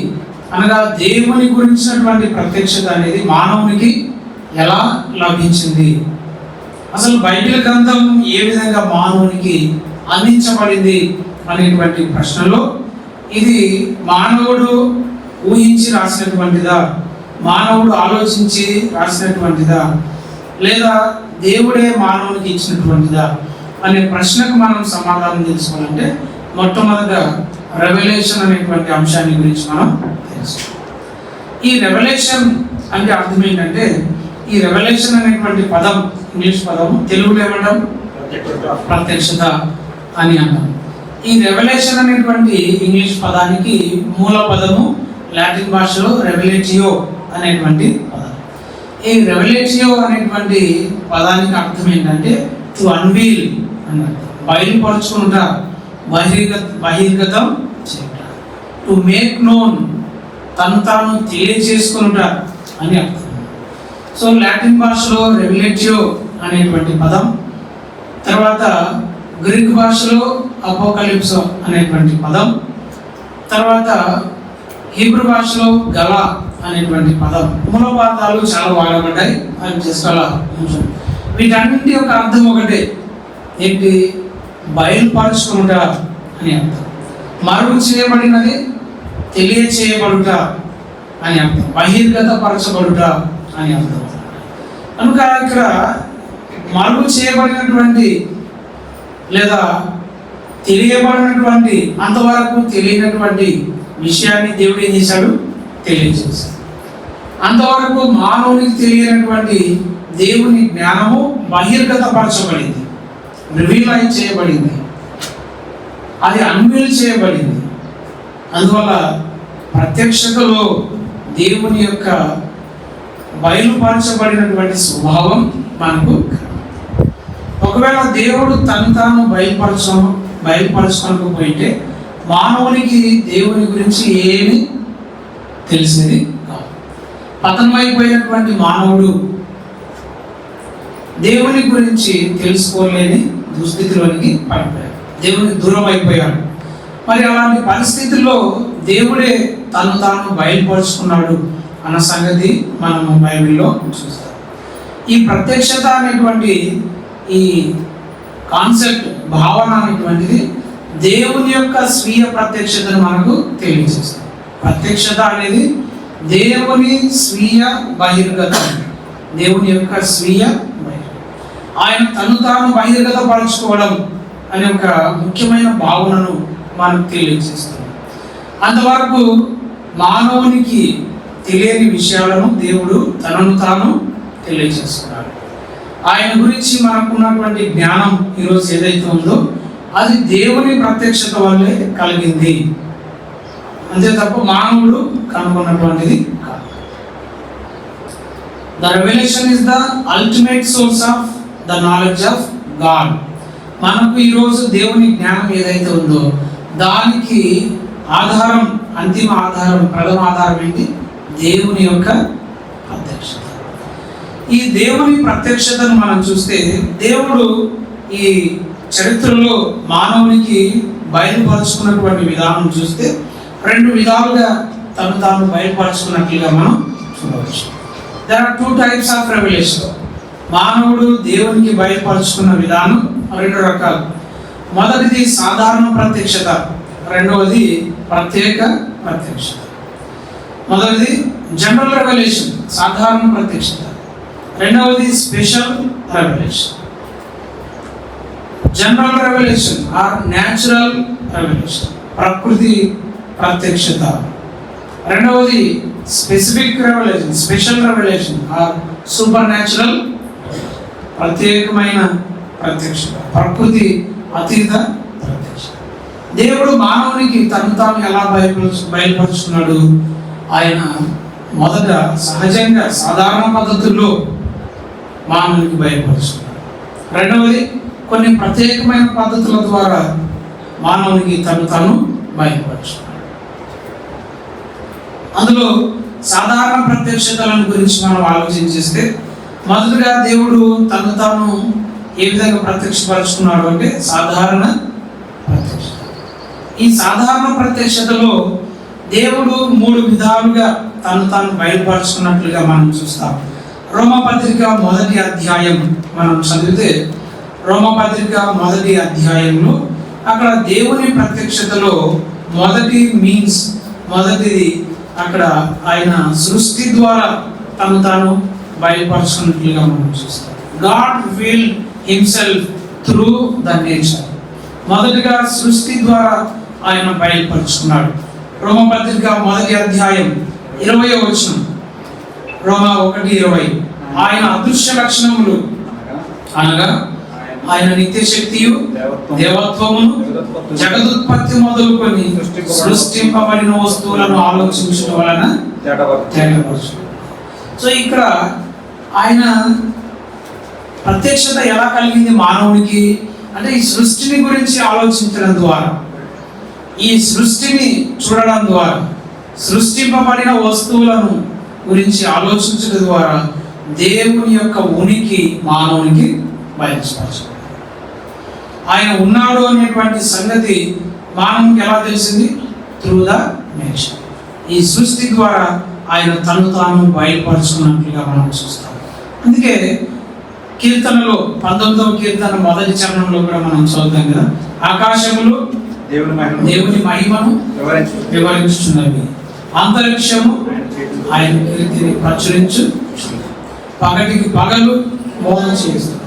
అనగా దేవుని గురించినటువంటి ప్రత్యక్షత అనేది మానవునికి ఎలా లభించింది, అసలు బైబిల్ గ్రంథం ఏ విధంగా మానవునికి అందించబడింది అనేటువంటి ప్రశ్నలో ఇది మానవుడు ఊహించి రాసినటువంటిదా, మానవుడు ఆలోచించి రాసినటువంటిదా, లేదా దేవుడే మానవునికి ఇచ్చినటువంటిదా అనే ప్రశ్నకు మనం సమాధానం తెలుసుకోవాలంటే మొట్టమొదట రెవల్యూషన్ అనేటువంటి అంశాన్ని గురించి మనం తెలుసుకోవాలి. ఈ రెవల్యూషన్ అంటే అర్థం ఏంటంటే, ఈ రెవల్యూషన్ అనేటువంటి పదం ఇంగ్లీష్ పదం, తెలుగులో ఏమంటాం ప్రత్యక్షత అని అంటాం. ఈ రెవల్యూషన్ అనేటువంటి ఇంగ్లీష్ పదానికి మూల పదము లాటిన్ భాషలో రెవల్యూటియో అనేటువంటి పదం. ఈ రెవల్యూటియో అనేటువంటి పదానికి అర్థం ఏంటంటే టు అన్వీల్ అని అర్థం, బయలుపరుచుకుంట, బహిర్గతం చేయుట, టు మేక్ నోన్, తను తాను తెలియజేసుకునుట అని అర్థం. సో లాటిన్ భాషలో రెవల్యూటియో అనేటువంటి పదం, తర్వాత గ్రీక్ భాషలో అపోకలిప్సో అనేటువంటి పదం, తర్వాత హీబ్రూ భాషలో గలా అనేటువంటి పదం. మూల పదాలు చాలా వాడబడ్డాయి, అది జస్ట్ అలా ఉంచాం. వీటన్నింటి యొక్క అర్థం ఒకటే, ఏంటి? బయలుపరచుకునుట అని అర్థం, మరుగు చేయబడినది తెలియచేయబడుట అని అర్థం, బహిర్గతపరచబడుట అని అర్థం. కనుక ఇక్కడ మరుగు చేయబడినటువంటి లేదా తెలియబడినటువంటి, అంతవరకు తెలియనటువంటి విషయాన్ని దేవుడు ఏం చేశాడు? తెలియజేశాడు. అంతవరకు మానవునికి తెలియనటువంటి దేవుని జ్ఞానము బహిర్గతపరచబడింది, రివీల్ చేయబడింది, అది అన్వీల్ చేయబడింది. అందువల్ల ప్రత్యక్షతలో దేవుని యొక్క బయలుపరచబడినటువంటి స్వభావం మనకు. ఒకవేళ దేవుడు తను తాను బయలుపరచుకోకపోయింటే మానవునికి దేవుని గురించి ఏమి తెలిసేది కాదు. పతనమైపోయినటువంటి మానవుడు దేవుని గురించి తెలుసుకోలేని దుస్థితిలోనికి పడిపోయాడు, దేవునికి దూరం అయిపోయాడు. మరి అలాంటి పరిస్థితుల్లో దేవుడే తను తాను బయలుపరుచుకున్నాడు అన్న సంగతి మనము బైబిల్లో చూస్తాం. ఈ ప్రత్యక్షత అనేటువంటి ఈ కాన్సెప్ట్, భావన అనేటువంటిది దేవుని యొక్క స్వీయ ప్రత్యక్షతను మనకు తెలియజేస్తుంది. ప్రత్యక్షత అనేది దేవుని స్వీయ బహిర్గతం, దేవుని యొక్క స్వీయ బహిర్గతం, ఆయన తను తాను బహిర్గతపరచుకోవడం అనే ఒక ముఖ్యమైన భావనను మనకు తెలియజేస్తుంది. అంతవరకు మానవునికి తెలియని విషయాలను దేవుడు తనను తాను తెలియజేస్తున్నాడు. ఆయన గురించి మనకున్నటువంటి జ్ఞానం ఈరోజు ఏదైతే ఉందో అది దేవుని ప్రత్యక్షత వల్లే కలిగింది, అంతే తప్ప మానవుడు కనుగొన్నటువంటిది కాదు. The revolution is the ultimate source of the knowledge of God. మనకు ఈరోజు దేవుని జ్ఞానం ఏదైతే ఉందో దానికి ఆధారం, అంతిమ ఆధారం, ప్రథమ ఆధారం ఏంటి? దేవుని యొక్క ప్రత్యక్షత. ఈ దేవుని ప్రత్యక్షతను మనం చూస్తే దేవుడు ఈ చరిత్రలో మానవునికి బయలుపరుచుకున్నటువంటి విధానం చూస్తే రెండు విధాలుగా తను తాను బయలుపరుచుకున్నట్లుగా మనం చూడవచ్చు. There are 2 types of revelation. మానవుడు దేవునికి బయలుపరుచుకున్న విధానం రెండు రకాలు. మొదటిది సాధారణ ప్రత్యక్షత, రెండవది ప్రత్యేక ప్రత్యక్షత. మొదటిది జనరల్ రెవల్యూషన్, సాధారణ ప్రత్యక్షత. రెండవది special revelation. General revelation or natural revelation, ప్రకృతి ప్రత్యక్షత. రెండవది specific revelation, special revelation or supernatural, ప్రత్యేకమైన ప్రత్యక్షత, ప్రకృతి అతీత ప్రత్యక్షత. దేవుడు మానవునికి తను తాను ఎలా బయలుపరుచుకున్నాడు? ఆయన మొదట సహజంగా సాధారణ పద్ధతుల్లో మానవునికి బయలుపరుచుకున్నాడు. రెండవది కొన్ని ప్రత్యేకమైన పద్ధతుల ద్వారా మానవునికి తను తాను బయలుపరుచుకున్నాడు. అందులో సాధారణ ప్రత్యక్షతలను గురించి మనం ఆలోచించేస్తే మొదటగా దేవుడు తను తాను ఏ విధంగా ప్రత్యక్షపరుచుకున్నాడు అంటే సాధారణ ప్రత్యక్షత. ఈ సాధారణ ప్రత్యక్షతలో దేవుడు 3 విధాలుగా తను తాను బయలుపరుచుకున్నట్లుగా మనం చూస్తాం. రోమపత్రిక 1వ అధ్యాయం మనం చదివితే, రోమపత్రిక 1వ అధ్యాయంలో అక్కడ దేవుని ప్రత్యక్షతలో మొదటిది అక్కడ ఆయన సృష్టి ద్వారా తాను బయలుపరుచుకున్నట్లుగా మనం చూస్తాం. God will himself through the nature. మొదటిగా సృష్టి ద్వారా ఆయన బయలుపరుచుకున్నాడు. రోమపత్రిక 1వ అధ్యాయం 20వ వచనం, రోమా 1:20. ఆయన అదృశ్య లక్షణములు అనగా ఆయన నిత్య శక్తియు దేవత్వమును జగదుత్పత్తి మొదలుకొని సృష్టింపబడిన వస్తువులను ఆలోచించడం వలన తేటపరచు. సో ఇక్కడ ఆయన ప్రత్యక్షత ఎలా కలిగింది మానవునికి అంటే ఈ సృష్టిని గురించి ఆలోచించడం ద్వారా, ఈ సృష్టిని చూడడం ద్వారా, సృష్టింపబడిన వస్తువులను గురించి ఆలోచించడం ద్వారా దేవుని యొక్క ఉనికి మానవునికి బయలుపరచు. ఆయన ఉన్నాడు అనేటువంటి సంగతి మానవునికి ఎలా తెలిసింది? Through the nature. ఈ సృష్టి ద్వారా ఆయన తాను బయలుపరుచుకున్నట్లుగా మనం చూస్తాం. అందుకే కీర్తనలో 19వ కీర్తన 1వ చరణంలో కూడా మనం చదువుతాం కదా, ఆకాశములు దేవుని మహిమను వివరించుచున్నవి, అంతరిక్షము ఆయన కీర్తిని ప్రచురించు, పగటికి పగలు మోహం చేస్తుంది.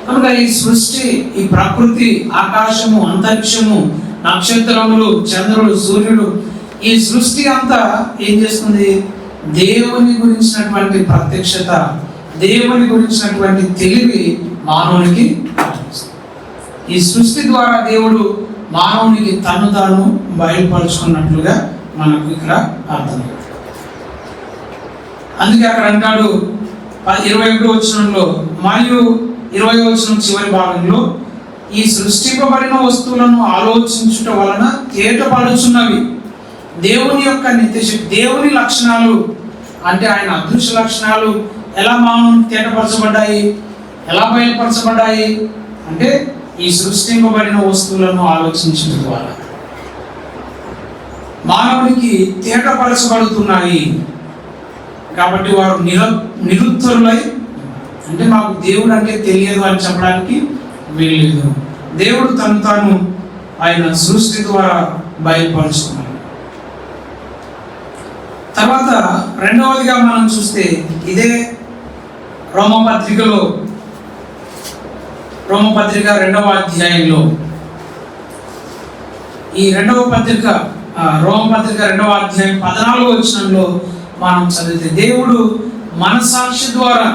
కనుక ఈ సృష్టి, ఈ ప్రకృతి, ఆకాశము, అంతరిక్షము, నక్షత్రములు, చంద్రుడు, సూర్యుడు, ఈ సృష్టి అంతా ఏం చేస్తుంది? దేవుని గురించినటువంటి ప్రత్యక్షత, దేవుని గురించినటువంటి తెలివి మానవునికి. ఈ సృష్టి ద్వారా దేవుడు మానవునికి తాను బయలుపరుచుకున్నట్లుగా మనకు ఇక్కడ అర్థమవుతుంది. అందుకే అక్కడ అంటాడు 21వ వచనంలో మరియు 20వ వచనం చివరి భాగంలో, ఈ సృష్టింపబడిన వస్తువులను ఆలోచించుట వలన తేటపడుచున్నవి దేవుని యొక్క నిత్యశక్తి. దేవుని లక్షణాలు అంటే ఆయన అదృశ్య లక్షణాలు ఎలా మానవునికి తేటపరచబడ్డాయి, ఎలా బయలుపరచబడ్డాయి అంటే ఈ సృష్టింపబడిన వస్తువులను ఆలోచించడం ద్వారా మానవునికి తేటపరచబడుతున్నాయి. కాబట్టి వారు నిరుత్తరులై, అంటే మాకు దేవుడు అంటే తెలియదు అని చెప్పడానికి వీల్లేదు. దేవుడు తాను ఆయన సృష్టి ద్వారా బయలుపరుచుకున్నాడు. తర్వాత రెండవదిగా మనం చూస్తే ఇదే రోమపత్రిక 2వ అధ్యాయంలో, ఈ రోమపత్రిక 2వ అధ్యాయం 14వ వచనంలో మనం చదివితే దేవుడు మనసాక్షి ద్వారా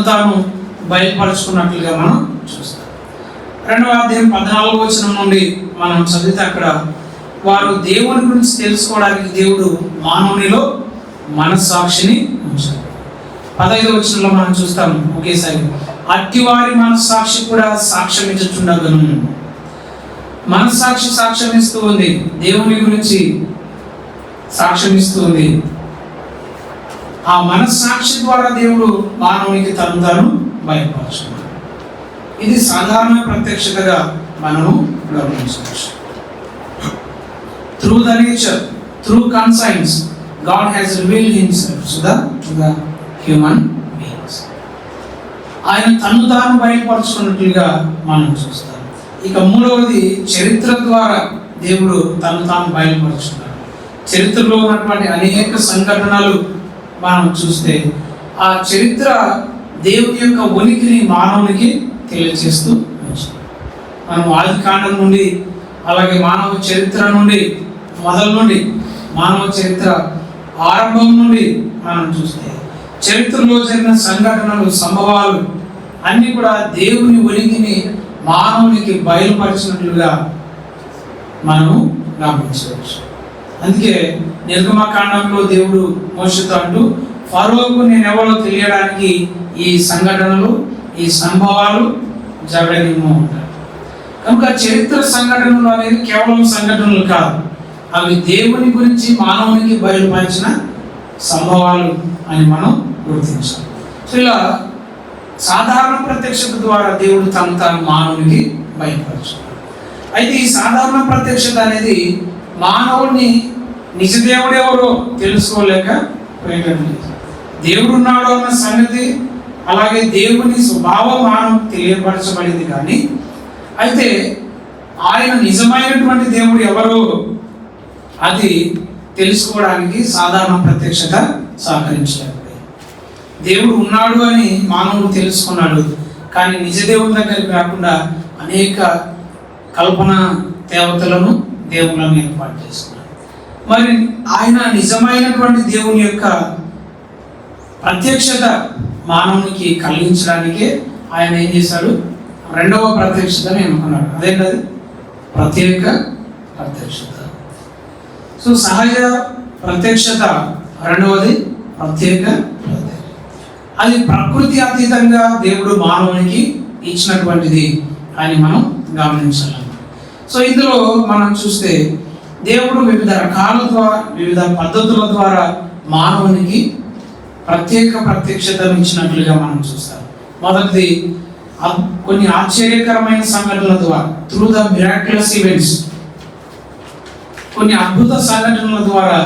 తాను బయలుపరుచుకున్నట్లుగా మనం చూస్తాం. 2వ అధ్యాయం 14వ వచనం నుండి మనం చదివితే అక్కడ వారు దేవుని గురించి తెలుసుకోవడానికి దేవుడు మానవునిలో మనస్సాక్షిని ఉంచాడు. 15వ వచనంలో మనం చూస్తాం ఒకేసారి, అట్టివారి మనస్సాక్షి కూడా సాక్ష్యం ఇచ్చుచుండగను. మనస్సాక్షి సాక్ష్యం ఇస్తూ ఉంది, దేవుని గురించి సాక్ష్యం ఇస్తూ ఉంది. ఆ మనస్సాక్షి ద్వారా దేవుడు మానవునికి తాను బయలుపరుచుకున్నాడు. ఇది సాధారణ ప్రత్యక్షతగా మనము గమనించవచ్చు. Through the nature, through conscience, God has revealed Himself to the human beings. ఆయన తాను బయలుపరుచుకున్నట్లుగా మనం చూస్తాం. ఇక మూడవది చరిత్ర ద్వారా దేవుడు తాను బయలుపరుచుకున్నాడు. చరిత్రలో ఉన్నటువంటి అనేక సంఘటనలు మనం చూస్తే ఆ చరిత్ర దేవుని యొక్క ఉనికిని మానవునికి తెలియజేస్తూ వచ్చింది. మనం ఆది కాండం నుండి, అలాగే మానవ చరిత్ర నుండి, మొదలు నుండి మానవ చరిత్ర ఆరంభం నుండి మనం చూస్తే చరిత్రలో జరిగిన సంఘటనలు, సంభవాలు అన్నీ కూడా దేవుని ఉనికిని మానవునికి బయలుపరిచినట్లుగా మనము గమనించవచ్చు. అందుకే నిర్గమకాండంలో దేవుడు మోషేతో అంటూ, ఫరోకు నేనెవరో తెలియడానికి ఈ సంఘటనలు, ఈ సంభవాలు జరగనివ్వు అంటారు. కనుక చరిత్ర సంఘటనలు అనేది కేవలం సంఘటనలు కాదు, అవి దేవుని గురించి మానవునికి బయలుపరిచిన సంభవాలు అని మనం గుర్తించాలి. సో ఇలా సాధారణ ప్రత్యక్షత ద్వారా దేవుడు తాను మానవునికి బయలుపరిచాడు. అయితే ఈ సాధారణ ప్రత్యక్షత అనేది మానవుడిని నిజదేవుడు ఎవరో తెలుసుకోలేక దేవుడు ఉన్నాడు అన్న సంగతి, అలాగే దేవుని స్వభావం మానవం తెలియపరచబడింది. కానీ అయితే ఆయన నిజమైనటువంటి దేవుడు ఎవరో అది తెలుసుకోవడానికి సాధారణ ప్రత్యక్షత సహకరించలేకపోయింది. దేవుడు ఉన్నాడు అని మానవుడు తెలుసుకున్నాడు, కానీ నిజ దేవుని దగ్గరికి రాకుండా అనేక కల్పన దేవతలను దేవుళ్ళను ఏర్పాటు చేసుకున్నాడు. మరి ఆయన నిజమైనటువంటి దేవుని యొక్క ప్రత్యక్షత మానవునికి కలిగించడానికే ఆయన ఏం చేశాడు? రెండవ ప్రత్యక్షతను ఎన్నుకున్నాడు. అదేంటది? ప్రత్యేక ప్రత్యక్షత. సో సహజ ప్రత్యక్షత రెండవది ప్రత్యేక ప్రత్యక్షత. అది ప్రకృతి అతీతంగా దేవుడు మానవునికి ఇచ్చినటువంటిది అని మనం గమనించాలి. సో ఇందులో మనం చూస్తే దేవుడు వివిధ రకాల ద్వారా, వివిధ పద్ధతుల ద్వారా మానవునికి ప్రత్యేక ప్రత్యక్షతను ఇచ్చినట్లుగా మనం చూస్తాం. మొదటిది కొన్ని ఆశ్చర్యకరమైన సంఘటనల ద్వారా, త్రూ ద మిరాక్యులస్ ఈవెంట్స్, కొన్ని అద్భుత సంఘటనల ద్వారా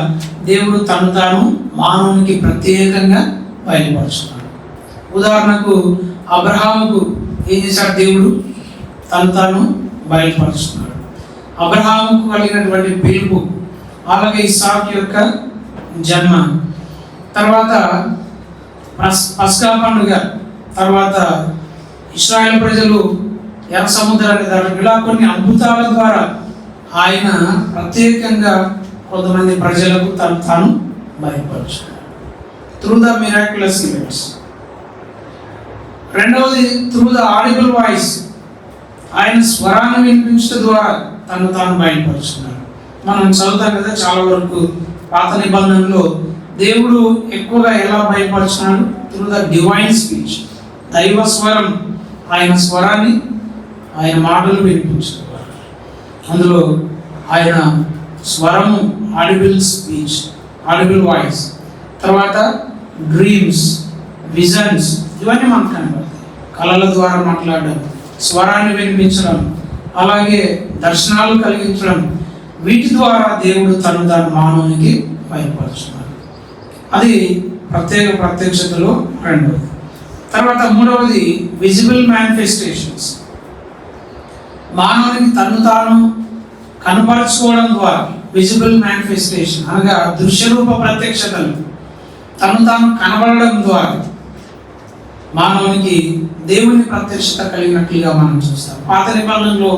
దేవుడు తను తాను మానవునికి ప్రత్యేకంగా బయలుపరుచున్నాడు. ఉదాహరణకు అబ్రహాముకు ఏం చేశాడు? దేవుడు తను తాను బయలుపరుచున్నాడు. అబ్రహాముకు కలిగినటువంటి పిలుపు, అలాగే ఇస్సాకు యొక్క జన్మ, తర్వాత పస్కా పండుగ, తర్వాత ఇశ్రాయేలు ప్రజలు ఎర్ర సముద్రాన్ని దాటి, ఇలా కొన్ని అద్భుతాల ద్వారా ఆయన ప్రత్యేకంగా కొంతమంది ప్రజలకు తను తాను బయలుపరుచున్నాడు. Through the miraculous events. రెండవది త్రూ ద ఆడిబుల్ వాయిస్, ఆయన స్వరాన్ని వినిపించడం ద్వారా తను తాను బయలుపరుచున్నాడు. మనం చదువుతాం కదా, చాలా వరకు పాత నిబంధనలో దేవుడు ఎక్కువగా ఎలా బయలుపరుచున్నాడు? త్రూ ద డివైన్ స్పీచ్, దైవ స్వరం, ఆయన స్వరాన్ని, ఆయన మాటలు వినిపించుకున్నాడు. అందులో ఆయన స్వరము, ఆడిబుల్ స్పీచ్, ఆడిబుల్ వాయిస్, తర్వాత డ్రీమ్స్, విజన్స్, ఇవన్నీ మనకు కనబడతాయి. కళల ద్వారా మాట్లాడడం, స్వరాన్ని వినిపించడం, అలాగే దర్శనాలు కలిగించడం, వీటి ద్వారా దేవుడు తను తాను మానవునికి బయలుపరుచున్నాడు. అది ప్రత్యేక ప్రత్యక్షతలో రెండవది. తర్వాత మూడవది విజిబుల్ మేనిఫెస్టేషన్స్, మానవునికి తను తాను కనపరుచుకోవడం ద్వారా. విజిబుల్ మేనిఫెస్టేషన్ అనగా దృశ్యరూప ప్రత్యక్షతలు, తను తాను కనబడడం ద్వారా మానవునికి దేవుని ప్రత్యక్షత కలిగినట్లుగా మనం చూస్తాం. పాత నిబంధనలో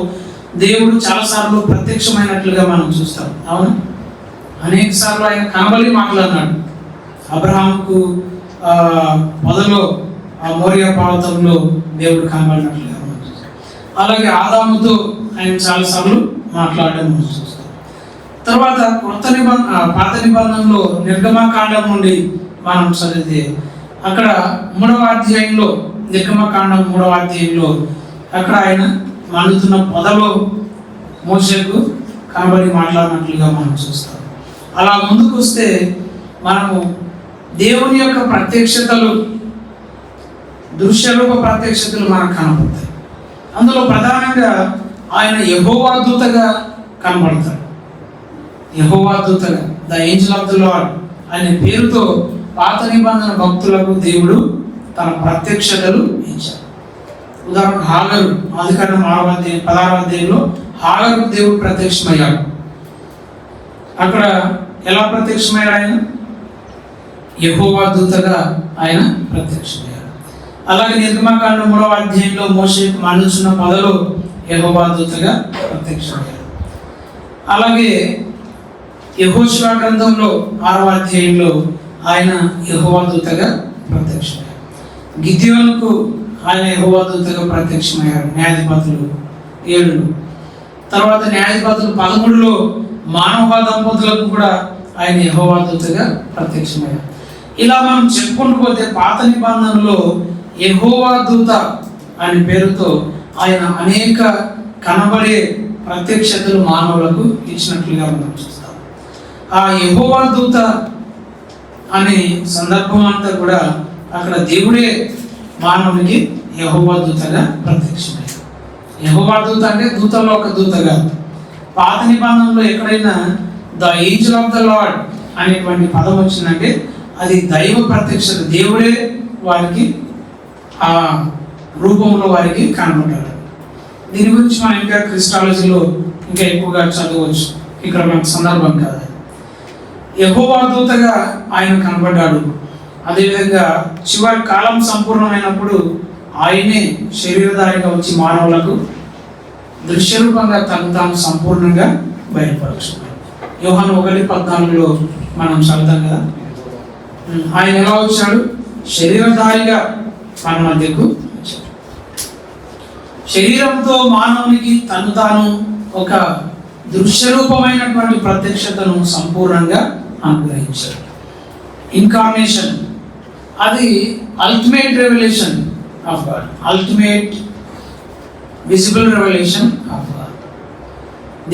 దేవుడు చాలాసార్లు ప్రత్యక్షమైనట్లుగా మనం చూస్తాం. అవును, అనేక సార్లు ఆయన కనబడి మాట్లాడినాడు. అబ్రహాముకు మొదలో ఆ మోరియా పర్వతంలో దేవుడు కనబడినట్లుగా మనం చూస్తాం. అలాగే ఆదాముతో ఆయన చాలాసార్లు మాట్లాడడం మనం చూస్తాం. తర్వాత పాత నిబంధనలో నిర్గమకాండం నుండి మనం చదివితే అక్కడ 3వ అధ్యాయంలో, నిర్గమకాండం 3వ అధ్యాయంలో అక్కడ ఆయన మండుతున్న పొదలో మోషేకు కనబడి మాట్లాడినట్లుగా మనం చూస్తాం. అలా ముందుకు వస్తే మనము దేవుని యొక్క ప్రత్యక్షతలు, దృశ్యరూప ప్రత్యక్షతలు మనకు కనబడతాయి. అందులో ప్రధానంగా ఆయన యెహోవా దూతగా కనబడతాడు. యెహోవా దూతగా, the angel of the Lord అనే పేరుతో పాత నిబంధన భక్తులకు దేవుడు తన ప్రత్యక్షతలు ఇచ్చాడు. ఉదాహరణ హాగరు, ఆదికాండం 16వ అధ్యాయంలో హాగరుకు దేవుడు ప్రత్యక్షమయ్యాడు. అక్కడ ఎలా ప్రత్యక్షమయ్యాడు? ఆయన యెహోవా దూతగా ఆయన ప్రత్యక్షమయ్యాడు. అలాగే నిర్గమకాండం 3వ అధ్యాయంలో మోషేకు మండుచున్న పొదలో యెహోవా దూతగా ప్రత్యక్షమయ్యాడు. అలాగే యెహోషువ గ్రంథంలో 6వ అధ్యాయంలో ఆయన యెహోవా దూతగా ప్రత్యక్షమయ్యాడు. గిద్యోనుకు ఆయన యెహోవా దూతగా ప్రత్యక్షమయ్యాడు. న్యాయాధిపతులు 7. తర్వాత న్యాయాధిపతులు 13లో మానవ దంపతులకు కూడా ఆయన యెహోవా దూతగా ప్రత్యక్షమయ్యాడు. ఇలా మనం చెప్పుకుంటూ పోతే పాత నిబంధనలో యెహోవా దూత అనే పేరుతో ఆయన అనేక కనబడే ప్రత్యక్షతలు మానవులకు ఇచ్చినట్లుగా మనం చూస్తాం. ఆ యెహోవా దూత అనే సందర్భం అంతా కూడా అక్కడ దేవుడే మానవునికి యెహోవా దూతగా ప్రత్యక్షమయ్యాడు. యెహోవా దూత అంటే దూతల్లో ఒక దూతగా. పాత నిబంధనలో ఎక్కడైనా the angel of the lord అనేటువంటి పదం వచ్చిందంటే అది దైవ ప్రత్యక్షత, దేవుడే వారికి ఆ రూపంలో వారికి కనబడ్డాడు. దీని గురించి మనం ఇంకా క్రిస్టాలజీలో ఇంకా ఎక్కువగా చదవచ్చు, ఇక్కడ మనకు సందర్భం కాదు. యెహోవా దూతగా ఆయన కనబడ్డాడు. అదేవిధంగా చివరి కాలం సంపూర్ణమైనప్పుడు ఆయనే శరీరధారిగా వచ్చి మానవులకు దృశ్యరూపంగా తను తాను సంపూర్ణంగా బయలుపరుచున్నాడు. యోహాను 1:14 మనం చదువుతాం కదా. ఆయన ఎలా వచ్చాడు? శరీరధారిగా మన మధ్యకు వచ్చాడు. శరీరంతో మానవునికి తను తాను ఒక దృశ్యరూపమైనటువంటి ప్రత్యక్షతను సంపూర్ణంగా అనుగ్రహించాడు. ఇన్కార్నేషన్ అది ultimate revolution of God, ultimate visible revolution of God.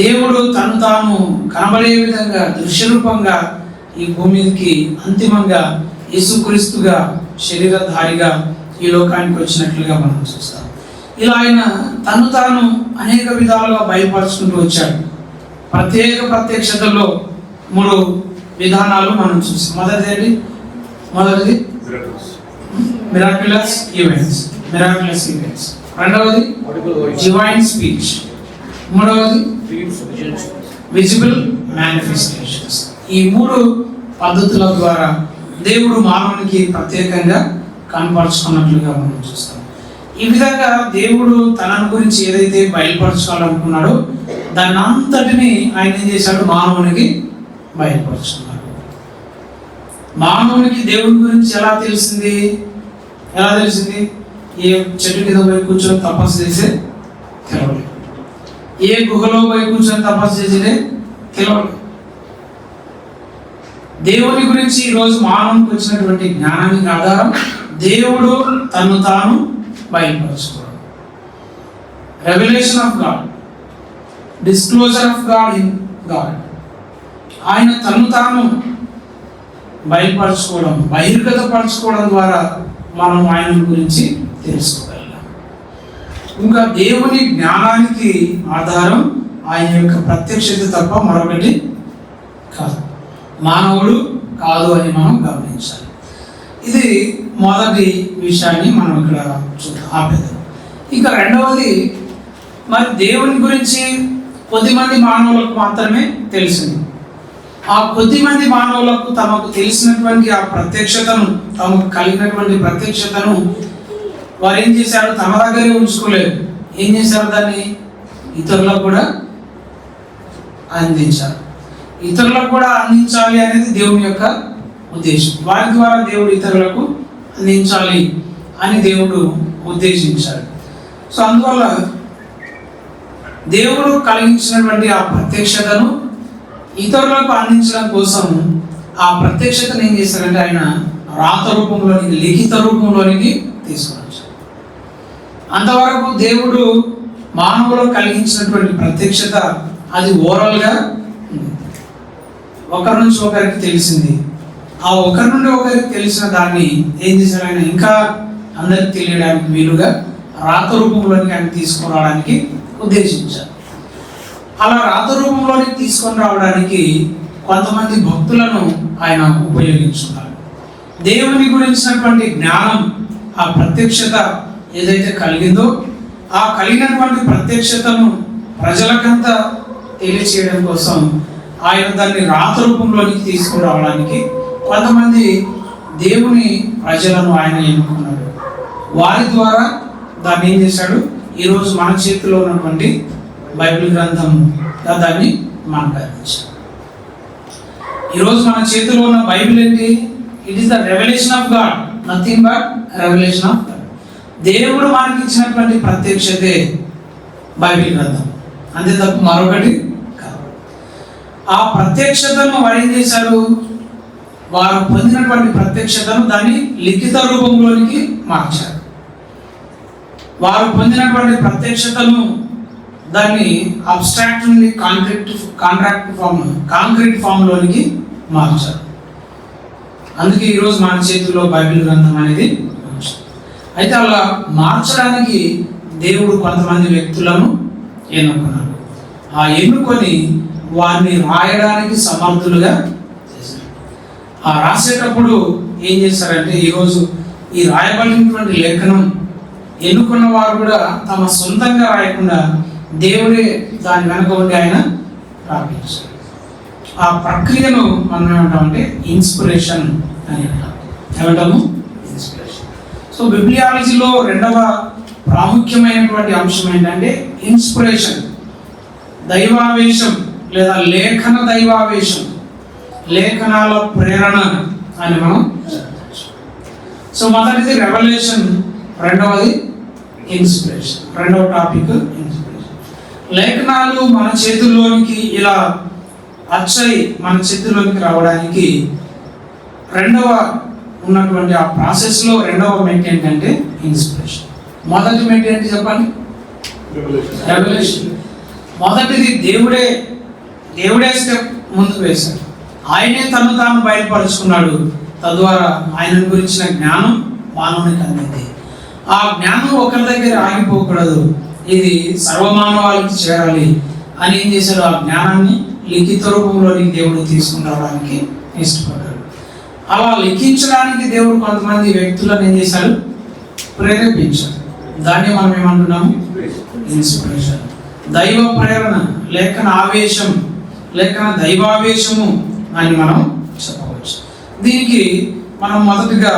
దేవుడు తను తాను కనబడే విధంగా దృశ్యరూపంగా ఈ భూమికి అంతిమంగా యేసుక్రీస్తుగా శరీరధారిగా ఈ లోకానికి వచ్చినట్లుగా మనం చూస్తాం. ఇలా ఆయన తను తాను అనేక విధాలుగా బయలుపరుచుకుంటూ వచ్చాడు. ప్రత్యక్షతల్లో 3 విధానాలు మనం చూసాం. మొదటిది మిరాక్యులస్ ఈవెంట్స్. రెండవది డివైన్ స్పీచ్. మూడవది విజిబుల్ మేనిఫెస్టేషన్స్. ఈ 3 పద్ధతుల ద్వారా దేవుడు మానవునికి ప్రత్యేకంగా కనపరుచుకున్నట్లుగా మనం చూస్తాం. ఈ విధంగా దేవుడు తనను గురించి ఏదైతే బయలుపరచాలనుకున్నాడో దాన్ని అంతటిని ఆయన ఏం చేశాడు? మానవునికి బయలుపరుచుకున్నాడు. మానవునికి దేవుడి గురించి ఎలా తెలిసింది? ఏ చెట్టు కింద పోయి కూర్చొని తపస్సు చేసే తెలవలేదు. ఏ గుహలో పోయి కూర్చొని తపస్సు చేసేదే తెలవలేదు. దేవుని గురించి ఈరోజు మానవునికి వచ్చినటువంటి జ్ఞానానికి ఆధారం దేవుడు తను తాను బయలుపరచుకోవడం. Revolution of God, disclosure of God in God. ఆయన తను తాను బయలుపరచుకోవడం, బహిర్గతపరచుకోవడం ద్వారా మనం ఆయన గురించి తెలుసుకోగలం. ఇంకా దేవుని జ్ఞానానికి ఆధారం ఆయన యొక్క ప్రత్యక్షత తప్ప మరొకటి కాదు, మానవుడు కాదు అని మనం గమనించాలి. ఇది మొదటి విషయాన్ని మనం ఇక్కడ ఆపేద్దాం. ఇంకా రెండవది, మరి దేవుని గురించి కొద్దిమంది మానవులకు మాత్రమే తెలిసింది. ఆ కొద్దిమంది మానవులకు తమకు తెలిసినటువంటి ఆ ప్రత్యక్షతను, తమకు కలిగినటువంటి ప్రత్యక్షతను వారు ఏం చేశారు? తమ దగ్గరే ఉంచుకోలేదు. ఏం చేశారు? దాన్ని ఇతరులకు కూడా అందించారు. ఇతరులకు కూడా అందించాలి అనేది దేవుని యొక్క ఉద్దేశం. వారి ద్వారా దేవుడు ఇతరులకు అందించాలి అని దేవుడు ఉద్దేశించాడు. సో అందువల్ల దేవుడు కలిగించినటువంటి ఆ ప్రత్యక్షతను ఇతరులకు అందించడం కోసం ఆ ప్రత్యక్షతను ఏం చేశారంటే ఆయన రాత రూపంలోనికి, లిఖిత రూపంలోనికి తీసుకుని వచ్చాడు. అంతవరకు దేవుడు మానవులకు కలిగించినటువంటి ప్రత్యక్షత అది ఓరల్గా ఒకరి నుంచి ఒకరికి తెలిసింది. ఆ ఒకరి నుండి ఒకరికి తెలిసిన దాన్ని ఏం చేశారు? ఆయన ఇంకా అందరికి తెలియడానికి వీలుగా రాత రూపంలోనికి ఆయన తీసుకురావడానికి ఉద్దేశించారు. అలా రాత రూపంలోనికి తీసుకొని రావడానికి కొంతమంది భక్తులను ఆయన ఉపయోగించుకున్నారు. దేవుని గురించినటువంటి జ్ఞానం, ఆ ప్రత్యక్షత ఏదైతే కలిగిందో ఆ కలిగినటువంటి ప్రత్యక్షతను ప్రజలకంతా తెలియచేయడం కోసం ఆయన దాన్ని రాత రూపంలోనికి తీసుకురావడానికి కొంతమంది దేవుని ప్రజలను ఆయన ఎన్నుకున్నాడు. వారి ద్వారా దాన్ని ఏం చేశాడు? ఈరోజు మన చేతిలో ఉన్నటువంటి బైబిల్ గ్రంథంగా దాన్ని మనకు అందించాడు. ఈరోజు మన చేతిలో ఉన్న బైబిల్ ఏంటి? It is the revolution of God, nothing but revolution of God. దేవుడు మనకి ఇచ్చినటువంటి ప్రత్యక్షతే బైబిల్ గ్రంథం, అంతే తప్ప మరొకటి కాదు. ఆ ప్రత్యక్షతను వారు ఏం చేశారు? వారు పొందినటువంటి ప్రత్యక్షతను దాన్ని లిఖిత రూపంలోనికి మార్చారు. వారు పొందినటువంటి ప్రత్యక్షతను దాన్ని అబ్స్ట్రాక్ట్ నుండి కాంక్రీట్ ఫామ్లోనికి మార్చారు. అందుకే ఈరోజు మన చేతిలో బైబిల్ గ్రంథం అనేది. అయితే అలా మార్చడానికి దేవుడు కొంతమంది వ్యక్తులను ఎన్నుకున్నాడు. ఆ ఎన్నుకొని వారిని రాయడానికి సమర్థులుగా చేశారు. ఆ రాసేటప్పుడు ఏం చేశారంటే ఈరోజు ఈ రాయబడినటువంటి లేఖనం ఎన్నుకున్న వారు కూడా తమ సొంతంగా రాయకుండా దేవుడే దాని వెనక ఉండి ఆయన రాపించారు. ఆ ప్రక్రియను మనం ఏమంటామంటే ఇన్స్పిరేషన్ అని అంటాం. ఏమంటాము? ఇన్స్పిరేషన్. సో బిబ్లియాలజీలో రెండవ ప్రాముఖ్యమైనటువంటి అంశం ఏంటంటే ఇన్స్పిరేషన్, దైవావేశం లేదా లేఖన దైవావేశం, లేఖనాల ప్రేరణ అని మనం చెప్పవచ్చు. సో మొదటిది రెవల్యూషన్, రెండవది ఇన్స్పిరేషన్. రెండవ టాపిక్ ఇన్స్పిరేషన్. లేఖనాలు మన చేతుల్లోనికి ఇలా అచ్చై మన చేతుల్లోనికి రావడానికి రెండవ ఉన్నటువంటి ఆ ప్రాసెస్లో రెండవ మెట్ ఏంటంటే ఇన్స్పిరేషన్. మొదటి మెట్ ఏంటి చెప్పండి? రెవల్యూషన్. మొదటిది దేవుడే స్టెప్ ముందుకు వేశాడు. ఆయనే తను తాను బయటపరుచుకున్నాడు. తద్వారా ఆయన గురించిన జ్ఞానం మానవునికి అందింది. ఆ జ్ఞానం ఒకరి దగ్గర ఆగిపోకూడదు, ఇది సర్వమానవాళికి చేరాలి అని ఏం చేశాడు? ఆ జ్ఞానాన్ని లిఖిత రూపంలోనికి దేవుడు తీసుకుని రావడానికి ఇష్టపడ్డాడు. అలా లిఖించడానికి దేవుడు కొంతమంది వ్యక్తులను ఏం చేశాడు? ప్రేరేపించాడు. దాన్ని మనం ఏమంటున్నాము? ఇన్స్పిరేషన్. దైవ ప్రేరణ, లేఖన ఆవేశం, లేఖన దైవావేశము అని మనం చెప్పవచ్చు. దీనికి మనం మొదటిగా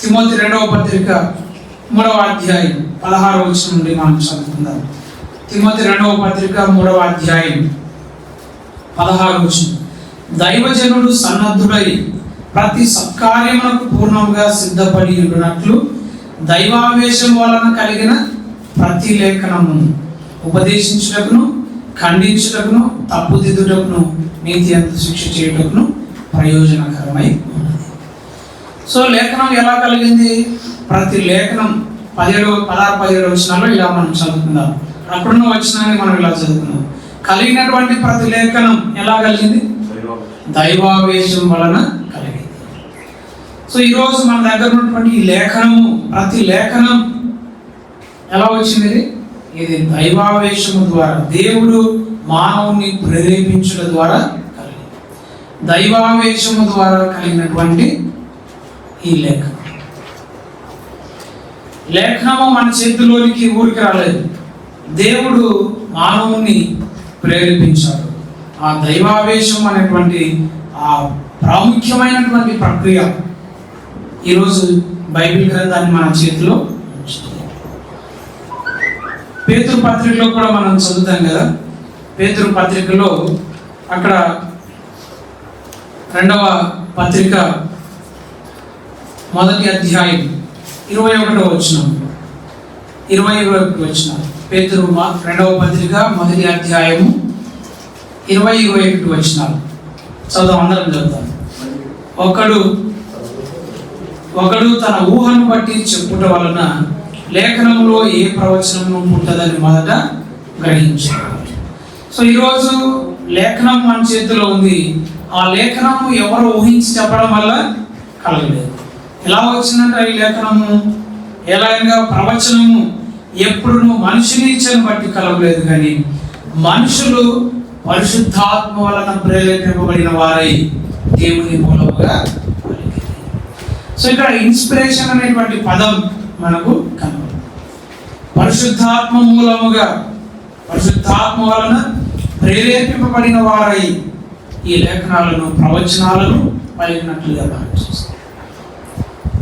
తిమోతి 2వ పత్రిక 3వ అధ్యాయం 16వ వచనం నుండి మనం చదువుకుందాం. తిమోతి 2వ పత్రిక 3వ అధ్యాయం 16వ వచనం. దైవజనుడు సన్నద్ధుడై ప్రతి సత్కార్యమునకు పూర్ణంగా సిద్ధపడి ఉండునట్లు దైవావేశం వలన కలిగిన ప్రతి లేఖనము ఉపదేశించుటకును, ఖండించుటకును, తప్పుదిద్దుటకును, నీతి అందు శిక్ష చేయుటకును ప్రయోజనకరమై ఉన్నది. సో లేఖనం ఎలా కలిగింది? ప్రతి లేఖనం 16-17 వచనాల్లో ఇలా మనం చదువుకుందాం. అక్కడున్న వచనాన్ని మనం ఇలా చదువుకుందాం. కలిగినటువంటి ప్రతి లేఖనం ఎలా కలిగింది? దైవావేశం వలన కలిగింది. సో ఈరోజు మన దగ్గర ఉన్నటువంటి ఈ లేఖనము, ప్రతి లేఖనం ఎలా వచ్చింది? ఇది దైవావేశము ద్వారా, దేవుడు మానవుని ప్రేరేపించడం ద్వారా కలిగింది. దైవావేశము ద్వారా కలిగినటువంటి ఈ లేఖనము మన చేతిలోనికి ఊరికి రాలేదు. దేవుడు మానవుని ప్రేరేపించాడు. ఆ దైవావేశం అనేటువంటి ఆ ప్రాముఖ్యమైనటువంటి ప్రక్రియ ఈరోజు బైబిల్ గ్రంథాన్ని మన చేతిలో ఉంచుతుంది. పేతురు పత్రికలో కూడా మనం చదువుతాం కదా. పేతురు పత్రికలో అక్కడ 2వ పత్రిక 1వ అధ్యాయం 21వ వచనం, 21వ వచనం. పేతురు 2వ పత్రిక 1వ అధ్యాయము 20-21 వచనాలు చదువు. అందరం చదువుతాం. ఒకడు తన ఊహను బట్టి చెప్పుట వలన లేఖనంలో ఏ ప్రవచనము పుట్టదని మొదట గ్రహించాడు. సో ఈరోజు లేఖనం మన చేతిలో ఉంది. ఆ లేఖనము ఎవరు ఊహించి చెప్పడం వల్ల కలగలేదు. ఎలా వచ్చిందంటే ఈ లేఖనము ఎలాగా ప్రవచనము ఎప్పుడు మనిషిని ఇచ్చని బట్టి కలగలేదు, కానీ మనుషులు పరిశుద్ధాత్మ వలన ప్రేరేపింపబడిన వారై దేవుని మూలముగా. సో ఇక్కడ ఇన్స్పిరేషన్ అనేటువంటి పదం మనకు కనబడుతుంది. పరిశుద్ధాత్మ మూలముగా, పరిశుద్ధాత్మ వలన ప్రేరేపింపబడిన వారై ఈ లేఖనాలను, ప్రవచనాలను పలికినట్లుగా మనం చూస్తాం.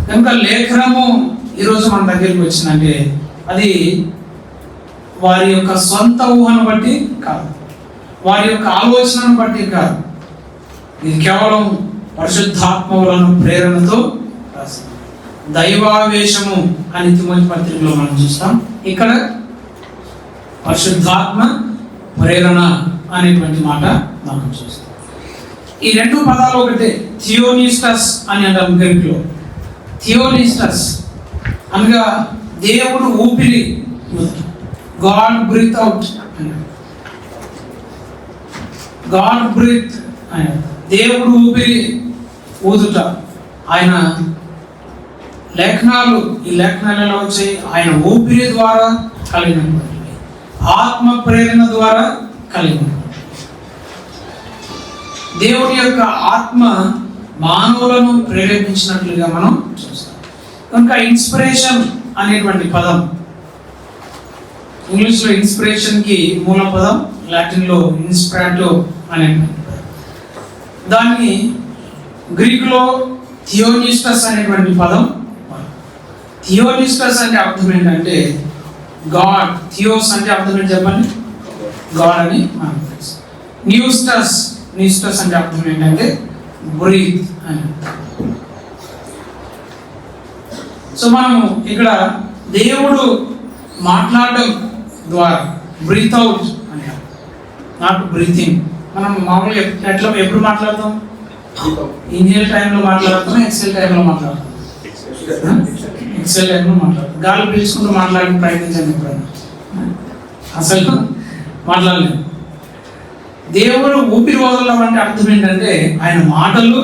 కనుక లేఖనము ఈరోజు మన దగ్గరికి వచ్చిందంటే అది వారి యొక్క సొంత ఊహను బట్టి కాదు, వారి యొక్క ఆలోచనను బట్టి కాదు. ఇది కేవలం పరిశుద్ధాత్మ వలన ప్రేరణతో రాసింది. దైవావేశము అని తిమోతి పత్రికలో మనం చూస్తాం. ఇక్కడ పరిశుద్ధాత్మ ప్రేరణ అనేటువంటి మాట మనం చూస్తాం. ఈ రెండు పదాలు ఒకటే. థియోనిస్టస్ అని అంటాం గ్రీకులో. థియోనిస్టస్ అనగా దేవుడు ఊపిరి, God breath out, God breath అని, దేవుడు ఊపిరి ఊదుట. ఆయన లేఖనాలు, ఈ లేఖనాలు ఎలా వచ్చాయి? ఆయన ఊపిరి ద్వారా కలిగినటువంటి, ఆత్మ ప్రేరణ ద్వారా కలిగినటువంటి. దేవుని యొక్క ఆత్మ మానవులను ప్రేరేపించినట్లుగా మనం చూస్తాం. కనుక ఇన్స్పిరేషన్ అనేటువంటి పదం, ఇంగ్లీష్లో ఇన్స్పిరేషన్కి మూల పదం లాటిన్లో ఇన్స్పిరాటో అనేటువంటి పదం. దాన్ని గ్రీకులో థియోనిస్టస్ అనేటువంటి పదం. థియోనిస్టస్ అంటే అర్థం ఏంటంటే గాడ్. థియోస్ అంటే అర్థం ఏంటి చెప్పండి? గాడ్ అని మనకు తెలుసు. న్యూస్టస్ అంటే అర్థం ఏంటంటే బ్రీత్ అని. సో మనం ఇక్కడ దేవుడు మాట్లాడడం ద్వారా బ్రీత్ అవుట్ అంటాం, నాట్ బ్రీతింగ్. మనం మామూలుగా ఎప్పుడు మాట్లాడతాం? ఇన్హేల్ టైంలో మాట్లాడతాం, ఎక్సెల్ టైంలో మాట్లాడతాం. ఎక్సెల్ టైంలో మాట్లాడతాం. గాలి పీల్చుకుంటూ మాట్లాడే ప్రయత్నించండి ఎప్పుడైనా, అసలు మాట్లాడలేదు. దేవుడు ఊపిరి వదలడం అంటే అర్థం ఏంటంటే ఆయన మాటలు,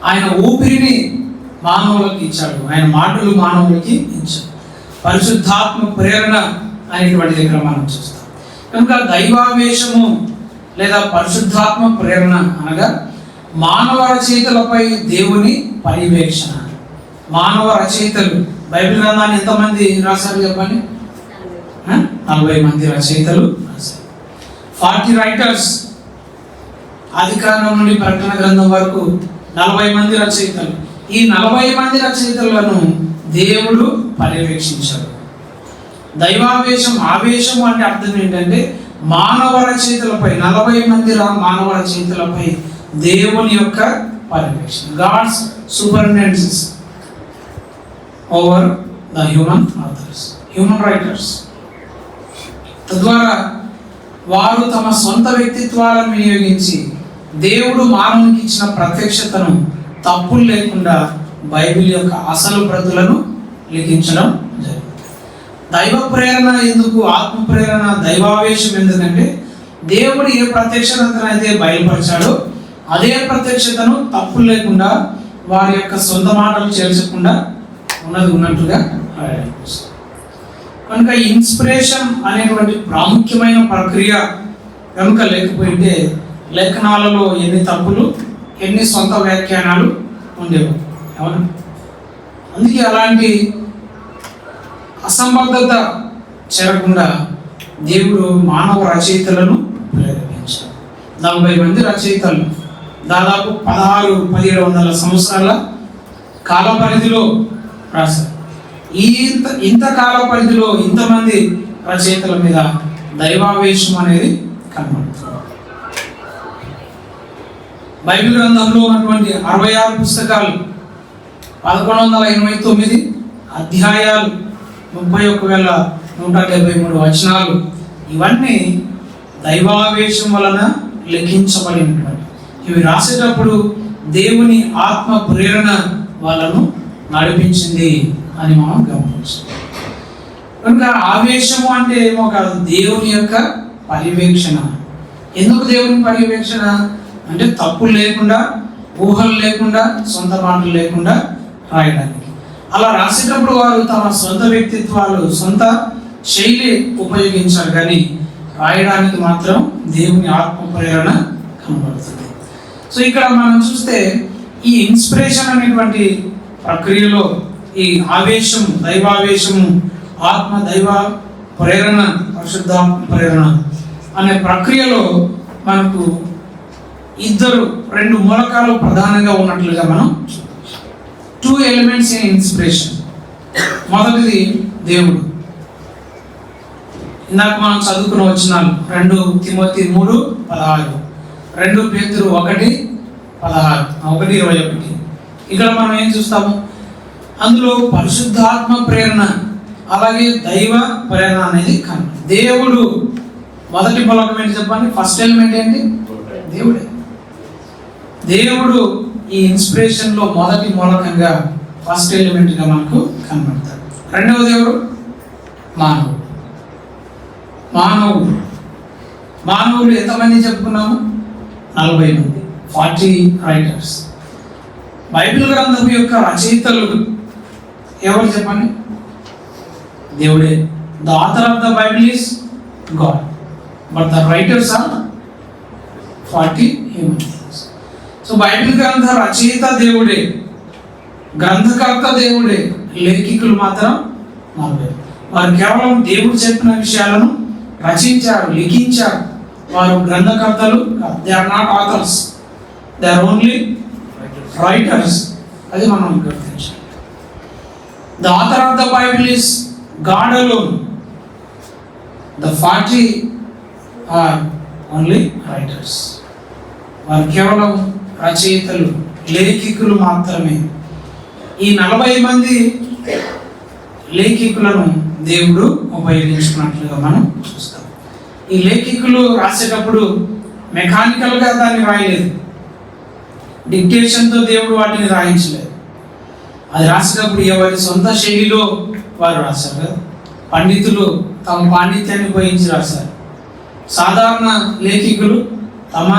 ఆయన ఊపిరిని మానవులకి ఇచ్చాడు, ఆయన మాటలు మానవులకి ఇచ్చాడు. పరిశుద్ధాత్మ ప్రేరణ అనేటువంటిది ఇక్కడ మనం చూస్తాం. కనుక దైవావేశము లేదా పరిశుద్ధాత్మ ప్రేరణ అనగా మానవ రచయితలపై దేవుని పర్యవేక్షణ. మానవ రచయితలు, బైబిల్ గ్రంథాన్ని ఎంతమంది రాశారు చెప్పండి? 40 మంది రచయితలు రాశారు. 40 రైటర్స్. ఆదికాండం నుండి ప్రకటన గ్రంథం వరకు 40 మంది రచయితలు. ఈ 40 మంది రచయితలను దేవుడు పర్యవేక్షించాడు. దైవావేశం, ఆవేశము అంటే అర్థం ఏంటంటే మానవ రచయితలపై, 40 మంది మానవ రచయితలపై దేవుని యొక్క పర్యవేక్షణ. God's superintendence over the human authors, human writers. తద్వారా వారు తమ సొంత వ్యక్తిత్వాలను వినియోగించి దేవుడు మానవునికి ఇచ్చిన ప్రత్యక్షతను తప్పులు లేకుండా బైబిల్ యొక్క అసలు ప్రతులను లిఖించడం జరిగింది. దైవ ప్రేరణ ఎందుకు? ఆత్మ ప్రేరణ, దైవావేశం ఎందుకంటే దేవుడు ఏ ప్రత్యక్షతను అయితే బయలుపరిచాడో అదే ప్రత్యక్షతను తప్పులు లేకుండా వారి యొక్క సొంత మాటలు చేర్చకుండా ఉన్నది ఉన్నట్టుగా రాయడం. కనుక ఇన్స్పిరేషన్ అనేటువంటి ప్రాముఖ్యమైన ప్రక్రియ కనుక లేకపోతే లేఖనాలలో ఎన్ని తప్పులు, ఎన్ని సొంత వ్యాఖ్యానాలు ఉండేవి. అవును, అందుకే అలాంటి అసంబద్ధత చేరకుండా దేవుడు మానవ రచయితలను ప్రేరేపించాడు. 40 మంది రచయితలు దాదాపు 1600-1700 సంవత్సరాల కాల పరిధిలో రాశారు. ఇంత కాల పరిధిలో ఇంతమంది రచయితల మీద దైవావేశం అనేది కనబడుతుంది. బైబిల్ గ్రంథంలో ఉన్నటువంటి 66 పుస్తకాలు, 1189 అధ్యాయాలు, 31,173 వచనాలు, ఇవన్నీ దైవావేశం వలన లిఖించబడినటువంటి. ఇవి రాసేటప్పుడు దేవుని ఆత్మ ప్రేరణ వాళ్ళను నడిపించింది అని మనం గమనించాం. కనుక ఆవేశము అంటే ఏమో కాదు, దేవుని యొక్క పర్యవేక్షణ. ఎందుకు దేవుని పర్యవేక్షణ అంటే తప్పులు లేకుండా, ఊహలు లేకుండా, సొంత మాటలు లేకుండా రాయడానికి. అలా రాసేటప్పుడు వారు తమ సొంత వ్యక్తిత్వాలు, సొంత శైలి ఉపయోగించారు, కానీ రాయడానికి మాత్రం దేవుని ఆత్మ ప్రేరణ కనబడుతుంది. సో ఇక్కడ మనం చూస్తే ఈ ఇన్స్పిరేషన్ అనేటువంటి ప్రక్రియలో ఈ ఆవేశము, దైవావేశము, ఆత్మ దైవ ప్రేరణ, పరిశుద్ధాత్మ ప్రేరణ అనే ప్రక్రియలో మనకు రెండు మూలకాలు ప్రధానంగా ఉన్నట్లుగా మనం 2 ఎలిమెంట్స్ ఇన్ ఇన్స్పిరేషన్. మొదటిది దేవుడు. ఇందాక మనం చదువుకుని వచ్చినాను 2 తిమోతి 3:16, 2 పేతురు 1:16, 1:21. ఇక్కడ మనం ఏం చూస్తాము? అందులో పరిశుద్ధాత్మ ప్రేరణ అలాగే దైవ ప్రేరణ అనేది కనుక దేవుడు మొదటి మూలకం ఏంటి చెప్పండి? ఫస్ట్ ఎలిమెంట్ ఏంటి? దేవుడే. దేవుడు ఈ ఇన్స్పిరేషన్ లో మొదటి మూలకంగా, ఫస్ట్ ఎలిమెంట్ గా మనకు కనబడతాడు. రెండవది ఎవరు? మానవుడు. మానవులు ఎంతమంది చెప్పుకున్నాము? 40 మంది, 40 రైటర్స్. బైబిల్ గ్రంథం యొక్క రచయితలు ఎవరు చెప్పండి? దేవుడే. The author of the Bible is God, but the writers are 40 human beings. So Bible గ్రంథ రచయిత దేవుడే, గ్రంథకర్త దేవుడే, లేఖికులు మాత్రం 40. వారు కేవలం దేవుడు చెప్పిన విషయాలను రచించారు, లిఖించారు, వారు గ్రంథకర్తలు, they are not authors, they are only writers. అది మనం గుర్తించాలి. The author of the Bible is God alone. The 40 are only writers. వారు కేవలం రచయితలు, లేఖికులు మాత్రమే. ఈ 40 మంది లేఖికులను దేవుడు ఉపయోగించుకున్నట్లుగా మనం చూస్తాం. ఈ లేఖికులు రాసేటప్పుడు మెకానికల్గా దాన్ని రాయలేదు, డిక్టేషన్తో దేవుడు వాటిని రాయించలేదు. అది రాసేటప్పుడు ఎవరి సొంత శైలిలో వారు రాశారు కదా. పండితులు తమ పాండిత్యాన్ని ఉపయోగించి రాశారు. సాధారణ లేఖికులు తమ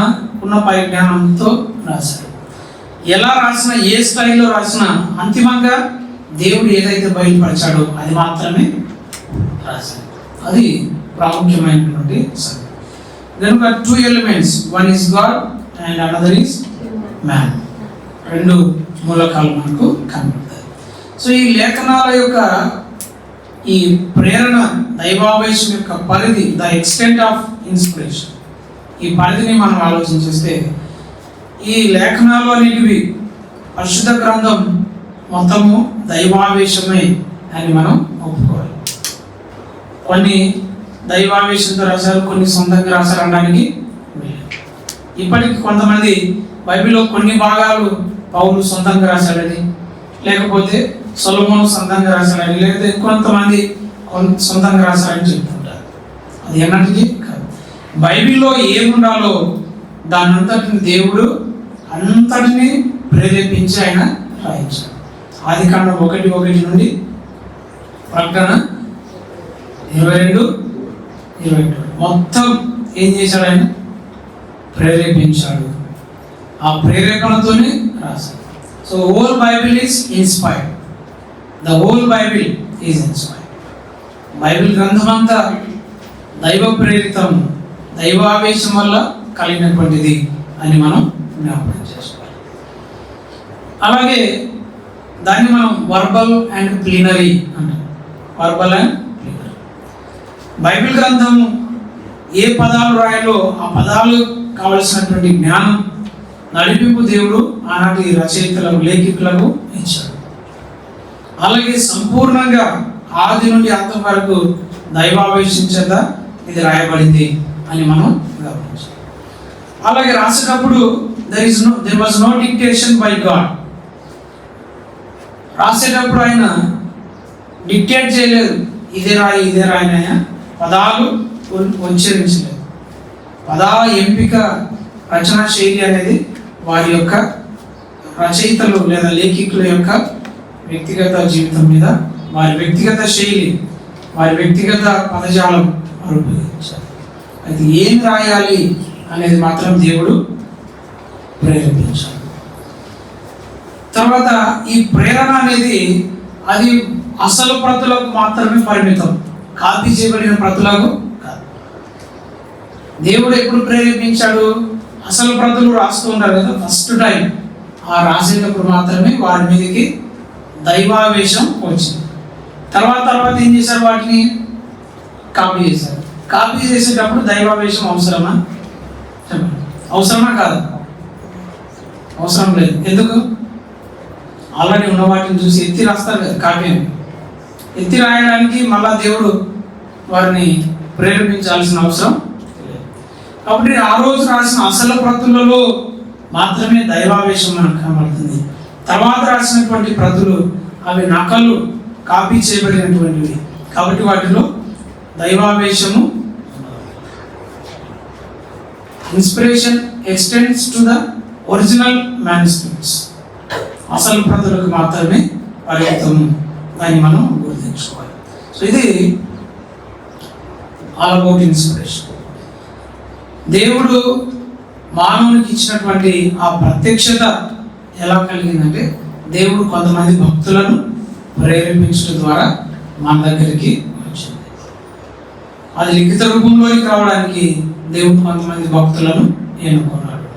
ఉన్న పరిజ్ఞానంతో రాశారు. ఎలా రాసినా, ఏ స్టైల్లో రాసినా అంతిమంగా దేవుడు ఏదైతే బయలుపరిచాడో అది మాత్రమే రాశాడు. అది ప్రాముఖ్యమైనటువంటి సంగతి. కనుక 2 elements, one is God and another is man. 2 మూలకాలు మనకు కనబడతాయి. సో ఈ లేఖనాల యొక్క ఈ ప్రేరణ, దైవావేశం యొక్క పరిధి, ద ఎక్స్టెంట్ ఆఫ్ ఇన్స్పిరేషన్, ఈ పరిధిని మనం ఆలోచించేస్తే ఈ లేఖనాలు అనేటివి పరిశుద్ధ గ్రంథం మొత్తము దైవావేశమే అని మనం ఒప్పుకోవాలి. కొన్ని దైవావేశంతో రాశారు, కొన్ని సొంతంగా రాశారు అనడానికి ఇప్పటికి కొంతమంది బైబిల్లో కొన్ని భాగాలు పౌలు సొంతంగా రాశాడని, లేకపోతే సొలొమోను సొంతంగా రాశాడని, లేకపోతే కొంతమంది సొంతంగా రాశారని చెప్తుంటారు. అది ఎన్నటికీ కాదు. బైబిల్లో ఏముండాలో దాని అంతటిని దేవుడు అంతటిని ప్రేరేపించి ఆయన రాయించాడు. ఆదికాండం 1:1 నుండి ప్రకటన 22:22 మొత్తం ఏం చేశాడు? ఆయన ప్రేరేపించాడు. ఆ ప్రేరేపణతోనే రాశాడు. So whole Bible is inspired. The whole Bible is inspired. Bible గ్రంథం అంతా దైవ ప్రేరితం, దైవావేశం వల్ల కలిగినటువంటిది అని మనం జ్ఞాపకం చేసుకోవాలి. అలాగే దాన్ని మనం వర్బల్ అండ్ ప్లీనరీ అంటాం. Verbal and plenary. బైబిల్ గ్రంథం ఏ పదాలు రాయాలో ఆ పదాలు కావలసినటువంటి జ్ఞానం, నడిపింపు దేవుడు ఆనాటి రచయితలకు, లేఖికులకు ఇచ్చాడు. అలాగే సంపూర్ణంగా ఆది నుండి అంతం వరకు దైవావేశం చేత ఇది రాయబడింది అని మనం గమనించాలి. అలాగే రాసేటప్పుడు there was no dictation by God. రాసేటప్పుడు ఆయన డిక్టేట్ చేయలేదు, ఇదే రాయన పదాలు ఉచ్చరించలేదు. పదాల ఎంపిక, రచనా శైలి అనేది వారి యొక్క రచయితలు లేదా లేఖికుల యొక్క వ్యక్తిగత జీవితం మీద, వారి వ్యక్తిగత శైలి, వారి వ్యక్తిగత పదజాలం ఉపయోగించారు. అయితే ఏం రాయాలి అనేది మాత్రం దేవుడు ప్రేరేపించాడు. తర్వాత ఈ ప్రేరణ అనేది అది అసలు ప్రతులకు మాత్రమే పరిమితం, కాపీ చేయబడిన ప్రతులకు కాదు. దేవుడు ఎప్పుడు ప్రేరేపించాడు? అసలు ప్రతులు రాస్తూ ఉంటారు కదా, ఫస్ట్ టైం ఆ రాసేటప్పుడు మాత్రమే వారి మీదకి దైవావేశం వచ్చింది. తర్వాత ఏం చేశారు? వాటిని కాపీ చేశారు. కాపీ చేసేటప్పుడు దైవావేశం అవసరమా? చెప్పండి, అవసరమా కాదు? అవసరం లేదు. ఎందుకు? ఆల్రెడీ ఉన్న వాటిని చూసి ఎత్తి రాస్తారు కదా కాపీ అని. ఎత్తి రాయడానికి మళ్ళా దేవుడు వారిని ప్రేరేపించాల్సిన అవసరం లేదు. కాబట్టి ఆ రోజు రాసిన అసలు ప్రతులలో మాత్రమే దైవావేశం మనకు కనబడుతుంది. తర్వాత రాసినటువంటి ప్రతులు అవి నకలు, కాపీ చేయబడినటువంటివి. కాబట్టి వాటిలో దైవావేశము, inspiration extends to the original manuscripts, అసలు ప్రతులకు మాత్రమే పరిమితము అని మనం గుర్తుంచుకోవాలి. సో ఇది ఆల్ అబౌట్ ఇన్స్పిరేషన్. దేవుడు మానవునికి ఇచ్చినటువంటి ఆ ప్రత్యక్షత ఎలా కలిగిందంటే, దేవుడు కొంతమంది భక్తులను ప్రేరేపించడం ద్వారా మన దగ్గరికి వచ్చింది. అది లిఖిత రూపంలోకి రావడానికి దేవుడు కొంతమంది భక్తులను ఎన్నుకున్నాడు.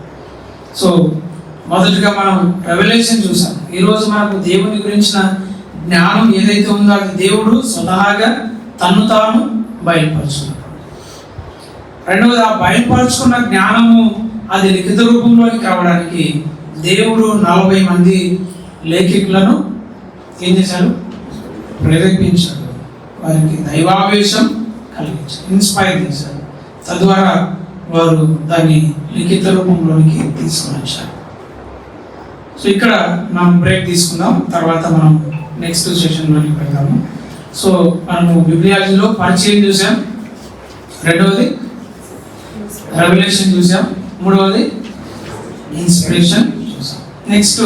సో మొదటిగా మనం రెవల్యూషన్ చూసాం. ఈరోజు మనకు దేవుని గురించిన జ్ఞానం ఏదైతే ఉందో అది దేవుడు స్వతహాగా తన్ను తాను బయలుపరుచున్నాడు. రెండవది ఆ బయలుపరుచుకున్న జ్ఞానము అది లిఖిత రూపంలోకి రావడానికి దేవుడు 40 మంది లేఖికులను ఏం చేశారు? ప్రేరేపించాడు. వారికి దైవావేశం కలిగించారు, ఇన్స్పైర్ చేశారు. తద్వారా వారు దాన్ని లిఖిత రూపంలోనికి తీసుకొని వచ్చారు. సో ఇక్కడ మనం బ్రేక్ తీసుకుందాం, తర్వాత మనం నెక్స్ట్ సెషన్లోకి వెళ్దాము. సో మనము బిబ్లియాలజీలో పరిచయం చూసాం, రెండవది రెవల్యూషన్ చూసాం, మూడవది ఇన్స్పిరేషన్ చూసాం. నెక్స్ట్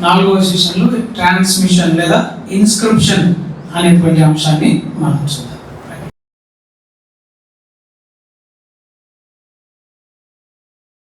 4వ సెషన్లో ట్రాన్స్మిషన్ లేదా ఇన్స్క్రిప్షన్ అనేటువంటి అంశాన్ని మనం చూద్దాం.